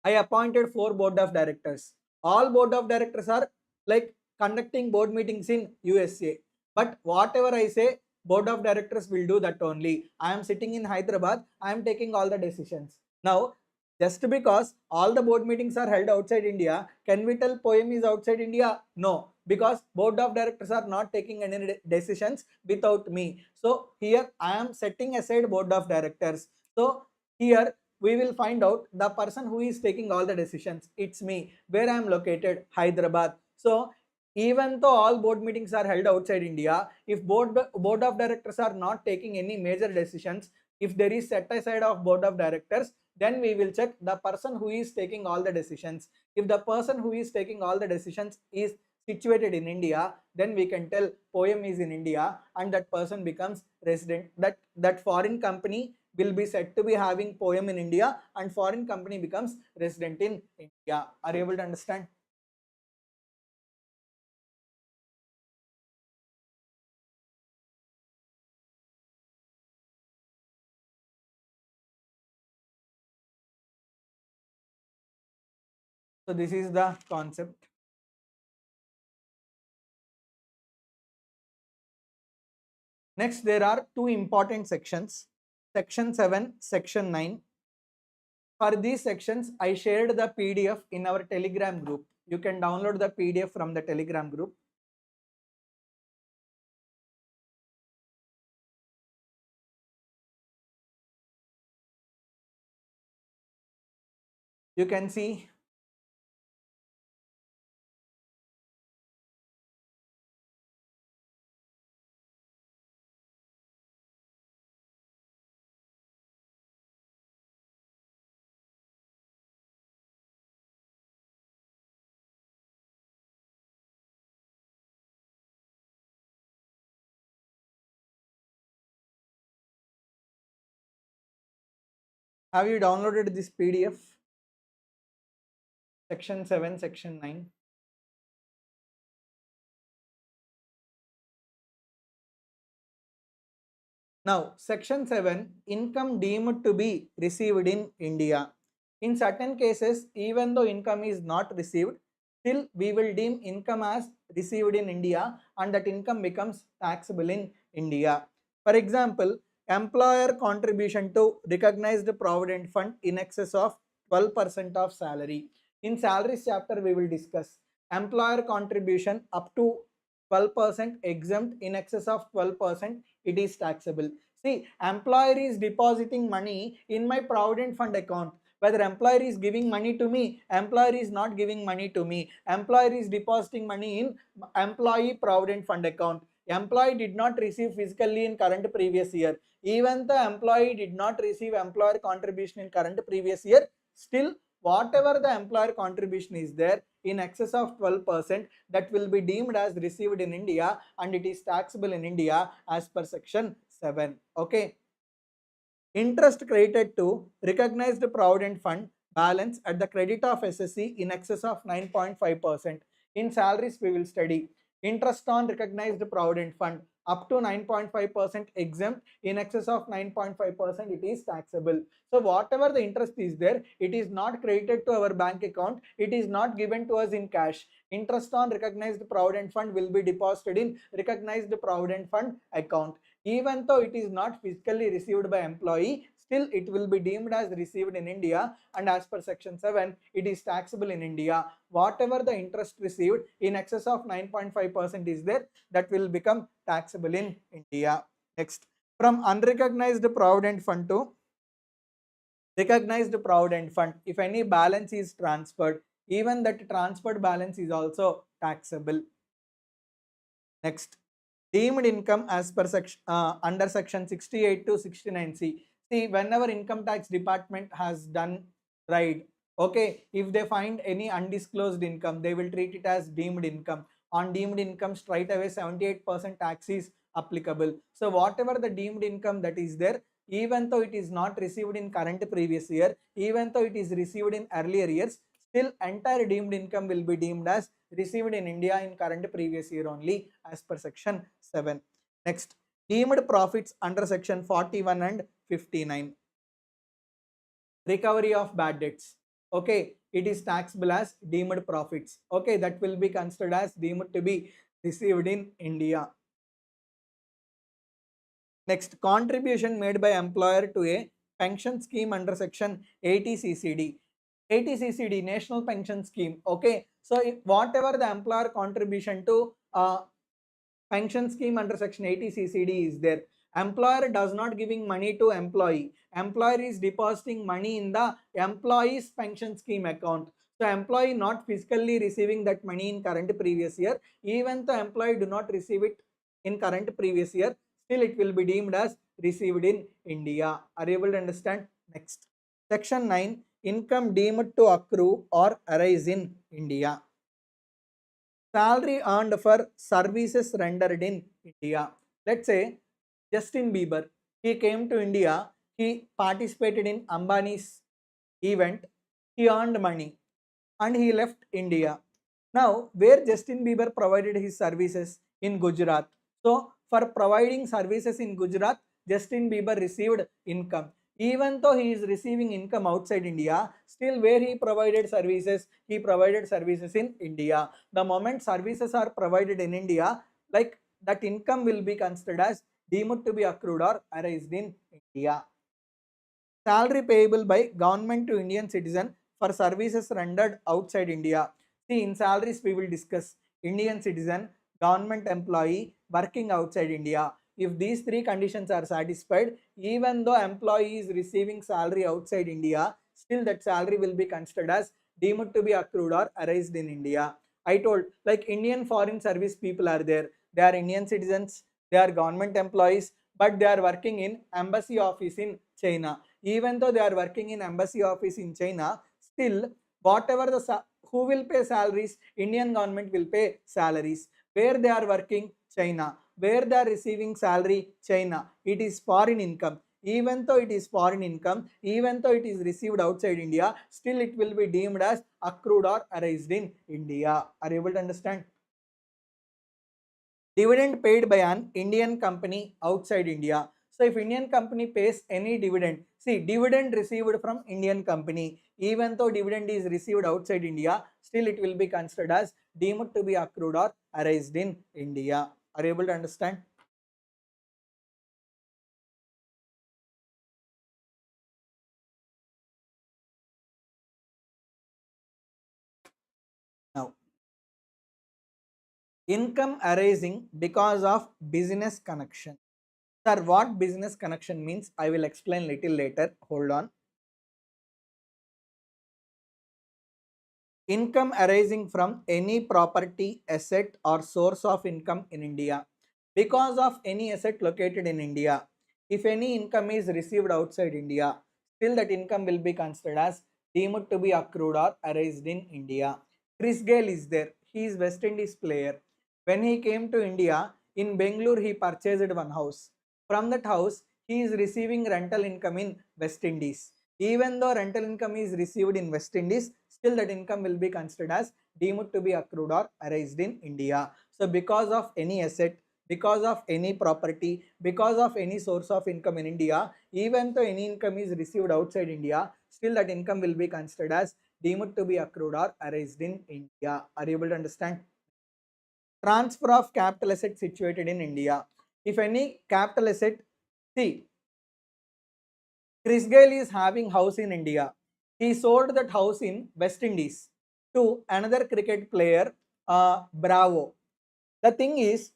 I appointed 4 board of directors. All board of directors are like conducting board meetings in USA. But whatever I say, board of directors will do that only. I am sitting in Hyderabad, I am taking all the decisions. Now, just because all the board meetings are held outside India, can we tell poem is outside India? No, because board of directors are not taking any decisions without me. So here I am setting aside board of directors. So here we will find out the person who is taking all the decisions. It's me. Where I am located? Hyderabad. So even though all board meetings are held outside India, if board of directors are not taking any major decisions, if there is set aside of board of directors, then we will check the person who is taking all the decisions. If the person who is taking all the decisions is situated in India, then we can tell poem is in India and that person becomes resident. That foreign company will be said to be having poem in India and foreign company becomes resident in India. Are you able to understand? So this is the concept. Next, there are two important sections, section 7, section 9. For these sections, I shared the PDF in our Telegram group. You can download the PDF from the Telegram group. You can see. Have you downloaded this PDF? Section 7, section 9. Now, section 7, income deemed to be received in India. In certain cases, even though income is not received, still we will deem income as received in India and that income becomes taxable in India. For example, employer contribution to recognized provident fund in excess of 12% of salary. In salaries chapter, we will discuss employer contribution up to 12% exempt, in excess of 12% it is taxable. See, employer is depositing money in my provident fund account. Whether employer is giving money to me, employer is not giving money to me. Employer is depositing money in employee provident fund account. Employee did not receive physically in current previous year. Even the employee did not receive employer contribution in current previous year, still whatever the employer contribution is there in excess of 12%, that will be deemed as received in India and it is taxable in India as per section 7. Okay. Interest credited to recognized provident fund balance at the credit of SSC in excess of 9.5%. In salaries, we will study interest on recognized provident fund up to 9.5% exempt, in excess of 9.5% it is taxable. So whatever the interest is there, it is not credited to our bank account, it is not given to us in cash. Interest on recognized provident fund will be deposited in recognized provident fund account. Even though it is not physically received by employee, still it will be deemed as received in India and as per section 7 it is taxable in India. Whatever the interest received in excess of 9.5% is there, that will become taxable in India. Next, from unrecognized provident fund to recognized provident fund, if any balance is transferred, even that transferred balance is also taxable. Next, deemed income as per section under section 68 to 69C. See, whenever income tax department has done right, Okay, if they find any undisclosed income, they will treat it as deemed income. On deemed income, straight away 78% tax is applicable. So whatever the deemed income that is there, even though it is not received in current previous year, even though it is received in earlier years, still entire deemed income will be deemed as received in India in current previous year only as per section 7. Next, deemed profits under section 41 and 59. Recovery of bad debts. Okay, it is taxable as deemed profits. Okay, that will be considered as deemed to be received in India. Next, contribution made by employer to a pension scheme under section 80 CCD. 80 CCD, National Pension Scheme. Okay, so whatever the employer contribution to pension scheme under section 80 CCD is there. Employer does not giving money to employee. Employer is depositing money in the employee's pension scheme account. So employee not physically receiving that money in current previous year. Even the employee do not receive it in current previous year, still it will be deemed as received in India. Are you able to understand? Next. Section 9. Income deemed to accrue or arise in India. Salary earned for services rendered in India. Let's say Justin Bieber, he came to India, he participated in Ambani's event, he earned money and he left India. Now, where Justin Bieber provided his services in Gujarat. So, for providing services in Gujarat, Justin Bieber received income. Even though he is receiving income outside India, still where he provided services in India. The moment services are provided in India, like that income will be considered as deemed to be accrued or arised in India. Salary payable by government to Indian citizen for services rendered outside India. See, in salaries we will discuss Indian citizen, government employee, working outside India. If these three conditions are satisfied, even though employee is receiving salary outside India, still that salary will be considered as deemed to be accrued or arised in India. I told, like Indian foreign service people are there. They are Indian citizens, they are government employees, but they are working in embassy office in China. Even though they are working in embassy office in China, still whatever the who will pay salaries, Indian government will pay salaries. Where they are working, China. Where they are receiving salary, China. It is foreign income. Even though it is foreign income, even though it is received outside India, still it will be deemed as accrued or arised in India. Are you able to understand? Dividend paid by an Indian company outside India. So if Indian company pays any dividend, see dividend received from Indian company, even though dividend is received outside India, still it will be considered as deemed to be accrued or arised in India. Are you able to understand? Now, income arising because of business connection. Sir, what business connection means? I will explain little later. Hold on. Income arising from any property, asset or source of income in India. Because of any asset located in India, if any income is received outside India, still that income will be considered as deemed to be accrued or arised in India. Chris Gale is there. He is West Indies player. When he came to India, in Bangalore he purchased one house. From that house, he is receiving rental income in West Indies. Even though rental income is received in West Indies, still that income will be considered as deemed to be accrued or arised in India. So because of any asset, because of any property, because of any source of income in India, even though any income is received outside India, still that income will be considered as deemed to be accrued or arised in India. Are you able to understand? Transfer of capital asset situated in India. If any capital asset, see, Chris Gale is having house in India. He sold that house in West Indies to another cricket player, Bravo. The thing is,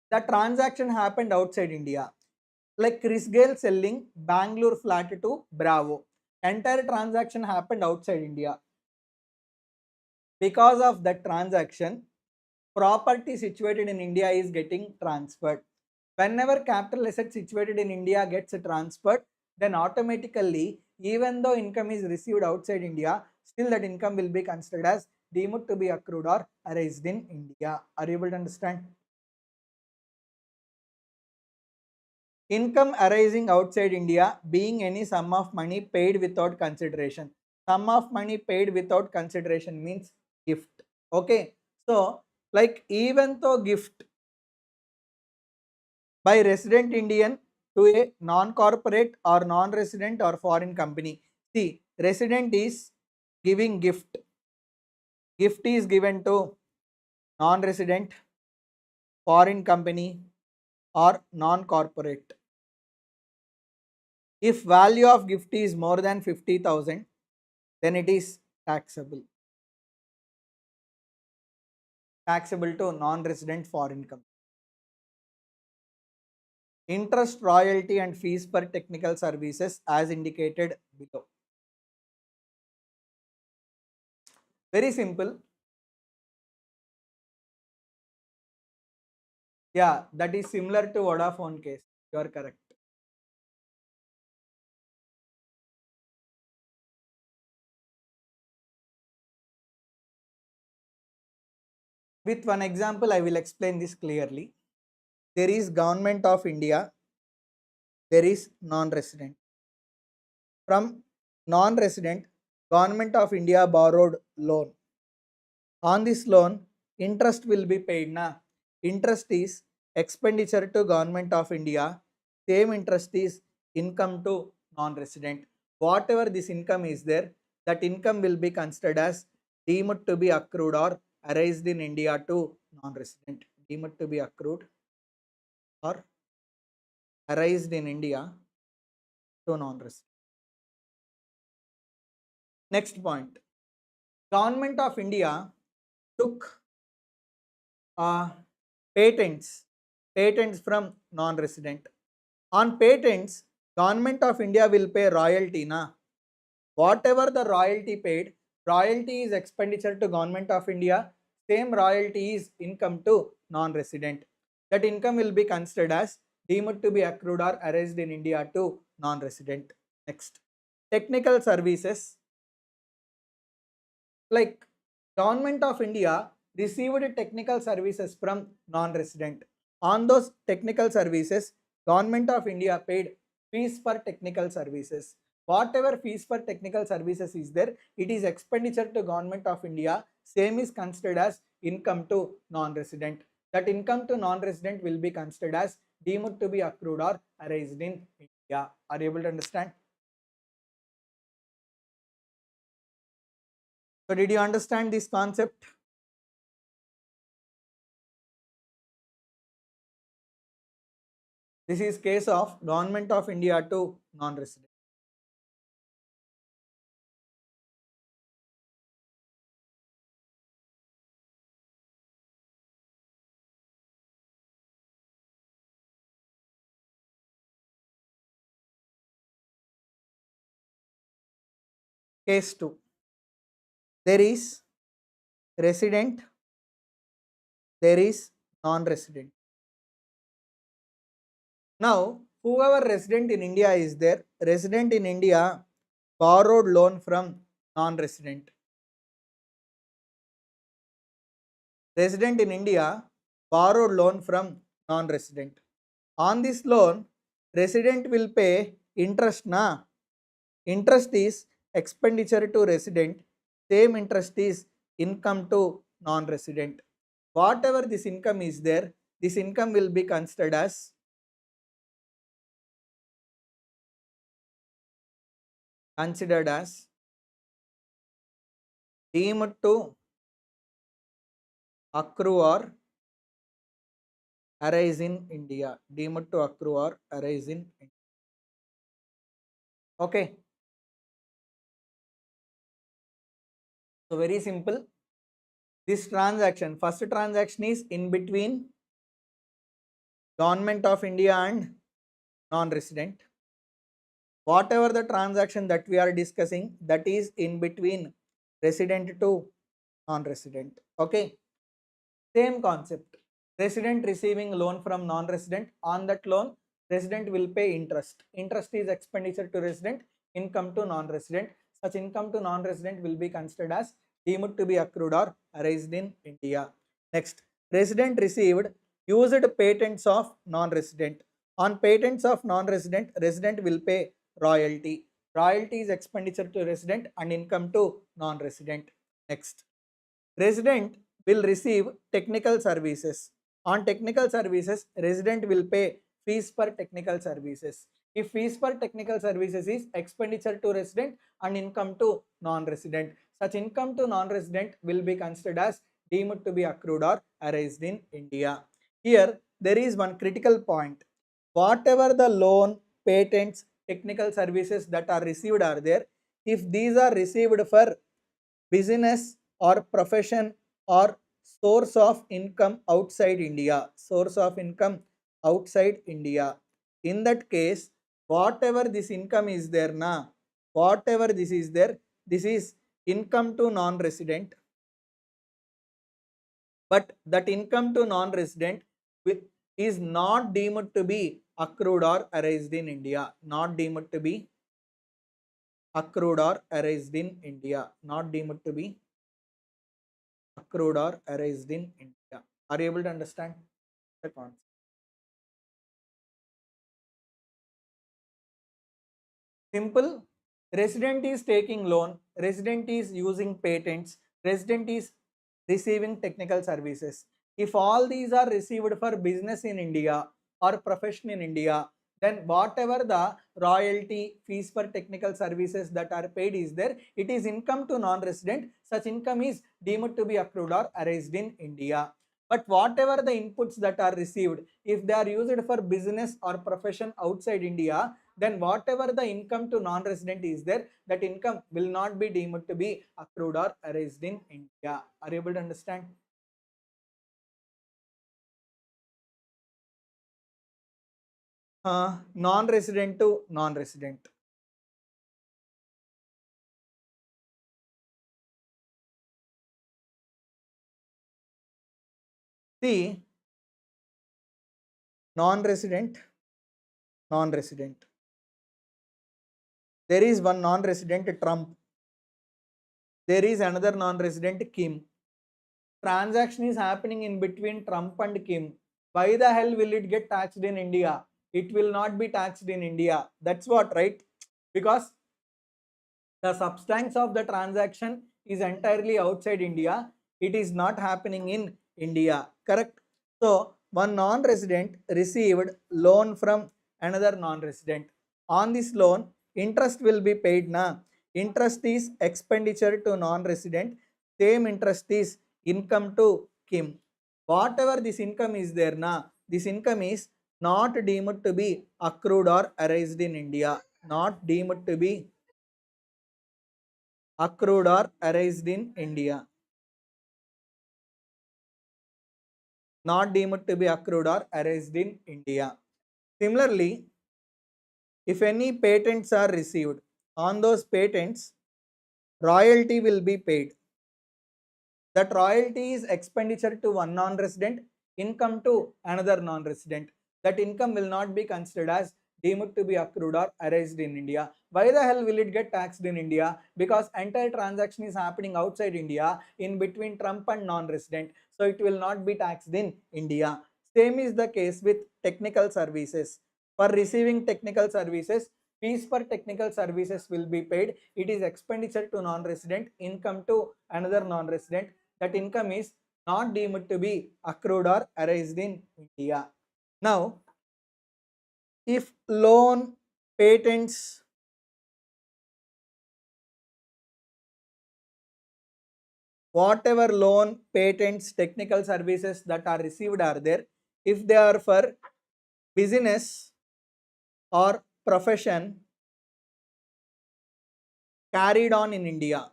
the transaction happened outside India. Like Chris Gale selling Bangalore flat to Bravo. Entire transaction happened outside India. Because of that transaction, property situated in India is getting transferred. Whenever capital asset situated in India gets transferred, then automatically, even though income is received outside India, still that income will be considered as deemed to be accrued or raised in India. Are you able to understand? Income arising outside India being any sum of money paid without consideration. Sum of money paid without consideration means gift. Okay. So, like even though gift by resident Indian to a non-corporate or non-resident or foreign company. See, resident is giving gift. Gift is given to non-resident, foreign company or non-corporate. If value of gift is more than 50,000, then it is taxable. Taxable to non-resident foreign company. Interest, royalty and fees per technical services as indicated below. Very simple. Yeah, that is similar to Vodafone case. You are correct. With one example, I will explain this clearly. There is government of India, there is non-resident. From non-resident, government of India borrowed loan. On this loan, interest will be paid. Interest is expenditure to government of India. Same interest is income to non-resident. Whatever this income is there, that income will be considered as deemed to be accrued or arised in India to non-resident. Deemed to be accrued or arised in India to non-resident. Next point. Government of India took patents from non-resident. On patents, government of India will pay royalty. Whatever the royalty paid, royalty is expenditure to government of India. Same royalty is income to non-resident. That income will be considered as deemed to be accrued or arised in India to non-resident. Next, technical services. Like government of India received technical services from non-resident. On those technical services, government of India paid fees for technical services. Whatever fees for technical services is there, it is expenditure to government of India. Same is considered as income to non-resident. That income to non-resident will be considered as deemed to be accrued or arised in India. Are you able to understand? So did you understand this concept? This is case of government of India to non-resident. Case 2. There is resident, there is non-resident. Now, whoever resident in India is there, resident in India borrowed loan from non-resident. Resident in India borrowed loan from non-resident. On this loan, resident will pay interest. Interest is expenditure to resident. Same interest is income to non-resident. Whatever this income is there, this income will be considered as deemed to accrue or arise in India. Deemed to accrue or arise in India. Okay. So very simple. This transaction, first transaction is in between government of India and non-resident. Whatever the transaction that we are discussing, that is in between resident to non-resident. Okay. Same concept. Resident receiving loan from non-resident. On that loan, resident will pay interest. Interest is expenditure to resident, income to non-resident. such income to non-resident will be considered as deemed to be accrued or arised in India. Next, resident received used patents of non-resident. On patents of non-resident, resident will pay royalty. Royalty is expenditure to resident and income to non-resident. Next, resident will receive technical services. On technical services, resident will pay fees per technical services. If fees per technical services is expenditure to resident and income to non-resident, such income to non-resident will be considered as deemed to be accrued or arised in India. Here, there is one critical point. Whatever the loan, patents, technical services that are received are there, if these are received for business or profession or source of income outside India, source of income outside India. In that case, whatever this income is there na, whatever this is there, this is income to non-resident, but that income to non-resident is not deemed to be accrued or arised in India, not deemed to be accrued or arised in India, not deemed to be accrued or arised in India. Are you able to understand the concept? Simple. Resident is taking loan, resident is using patents, resident is receiving technical services. If all these are received for business in India or profession in India, then whatever the royalty fees for technical services that are paid is there, it is income to non-resident. Such income is deemed to be accrued or arised in India. But whatever the inputs that are received, if they are used for business or profession outside India, then whatever the income to non-resident is there, that income will not be deemed to be accrued or arised in India. Are you able to understand? Non-resident to non-resident. See, non-resident, non-resident. There is one non-resident Trump. There is another non-resident Kim. Transaction is happening in between Trump and Kim. Why the hell will it get taxed in India? It will not be taxed in India. That's what, right? Because the substance of the transaction is entirely outside India. It is not happening in India. Correct? So, one non-resident received loan from another non-resident. On this loan, interest will be paid na. Interest is expenditure to non-resident. Same interest is income to Kim. Whatever this income is there na, this income is not deemed to be accrued or arised in India. Not deemed to be accrued or arised in India. Not deemed to be accrued or arised in India. Similarly, if any patents are received, on those patents, royalty will be paid. That royalty is expenditure to one non-resident, income to another non-resident. That income will not be considered as deemed to be accrued or arised in India. Why the hell will it get taxed in India? Because entire transaction is happening outside India in between Trump and non-resident. So it will not be taxed in India. Same is the case with technical services. For receiving technical services, fees for technical services will be paid. It is expenditure to non-resident, income to another non-resident. That income is not deemed to be accrued or arised in India. Now, if loan, patents, whatever loan, patents, technical services that are received are there, if they are for business or profession carried on in India,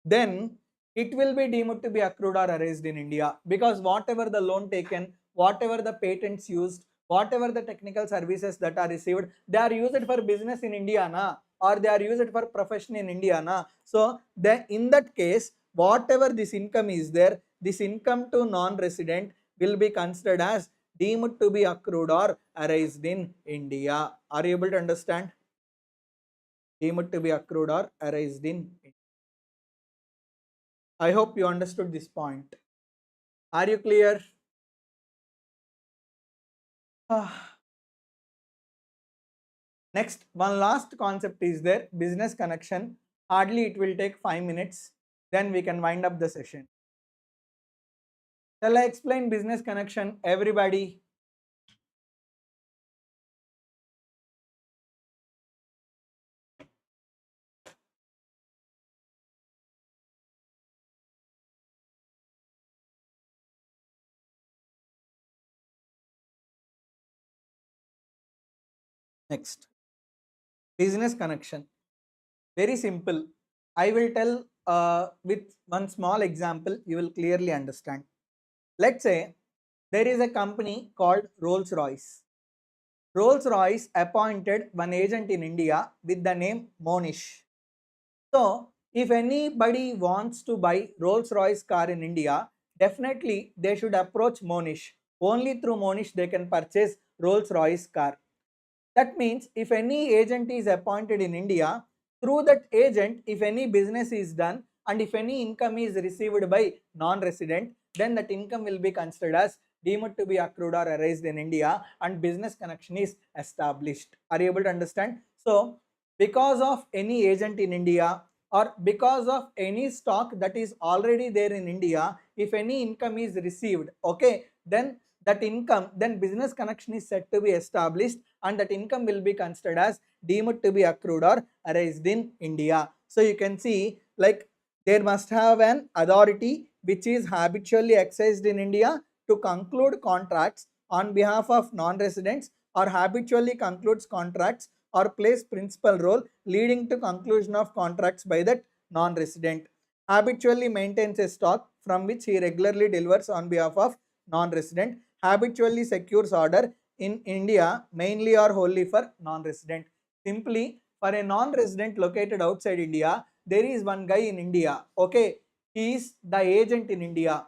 then it will be deemed to be accrued or arised in India, because whatever the loan taken, whatever the patents used, whatever the technical services that are received, they are used for business in India na, or they are used for profession in India na. So then in that case, whatever this income is there, this income to non-resident will be considered as deemed to be accrued or arised in India. Are you able to understand? deemed to be accrued or arised in. I hope you understood this point. Are you clear? Next, one last concept is there, business connection. Hardly it will take 5 minutes. Then we can wind up the session. Shall I explain business connection? Everybody. Next, business connection. Very simple. I will tell with one small example, you will clearly understand. Let's say there is a company called Rolls-Royce. Rolls-Royce appointed one agent in India with the name Monish. So, if anybody wants to buy Rolls-Royce car in India, definitely they should approach Monish. Only through Monish they can purchase Rolls-Royce car. That means if any agent is appointed in India, through that agent, if any business is done and if any income is received by non-resident, then that income will be considered as deemed to be accrued or arised in India and business connection is established. Are you able to understand? So, because of any agent in India or because of any stock that is already there in India, if any income is received, okay, then that income, then business connection is said to be established and that income will be considered as deemed to be accrued or arised in India. So you can see like there must have an authority which is habitually exercised in India to conclude contracts on behalf of non-residents or habitually concludes contracts or plays principal role leading to conclusion of contracts by that non-resident. Habitually maintains a stock from which he regularly delivers on behalf of non-resident. Habitually secures order in India mainly or wholly for non-resident. Simply for a non-resident located outside India, there is one guy in India. Okay, he is the agent in India.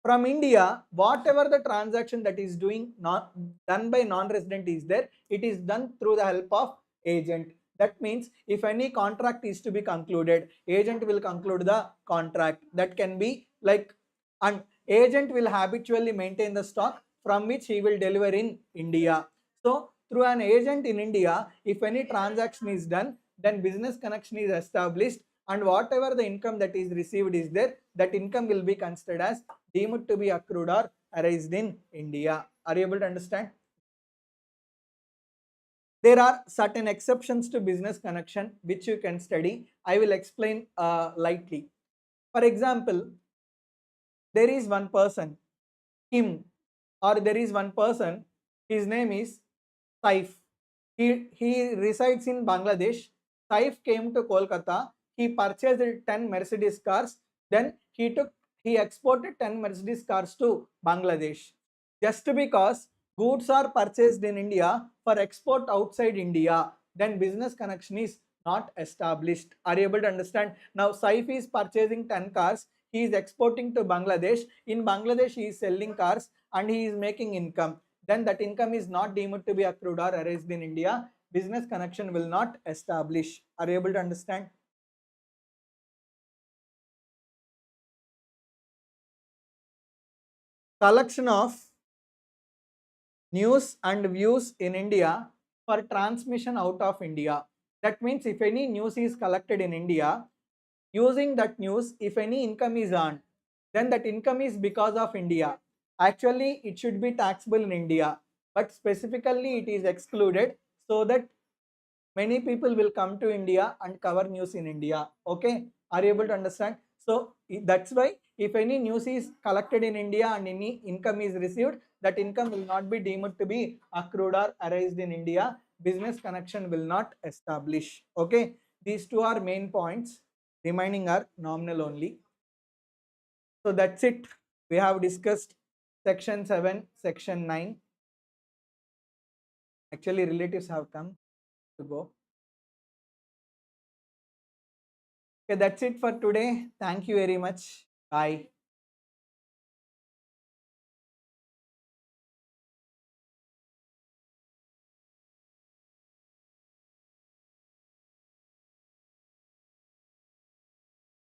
From India, whatever the transaction that is not done by non-resident is there, it is done through the help of agent. That means if any contract is to be concluded, agent will conclude the contract. That can be like, and agent will habitually maintain the stock from which he will deliver in India. So through an agent in India, if any transaction is done, then business connection is established and whatever the income that is received is there, that income will be considered as deemed to be accrued or arised in India. Are you able to understand? There are certain exceptions to business connection which you can study. I will explain lightly. For example, there is one person, him, or there is one person, his name is Saif. He resides in Bangladesh. Saif came to Kolkata. He purchased 10 Mercedes cars. Then he exported 10 Mercedes cars to Bangladesh. Just because goods are purchased in India for export outside India, then business connection is not established. Are you able to understand? Now Saif is purchasing 10 cars. He is exporting to Bangladesh. In Bangladesh, he is selling cars and he is making income. Then that income is not deemed to be accrued or arised in India. Business connection will not establish. Are you able to understand? Collection of news and views in India for transmission out of India. That means if any news is collected in India, using that news, if any income is earned, then that income is because of India. Actually, it should be taxable in India, but specifically it is excluded so that many people will come to India and cover news in India. Okay, are you able to understand? So that's why if any news is collected in India and any income is received, that income will not be deemed to be accrued or arised in India. Business connection will not establish. Okay, these two are main points. Remaining are nominal only. So that's it. We have discussed section 7, section 9. Actually, relatives have come to go. Okay, that's it for today. Thank you very much. Bye.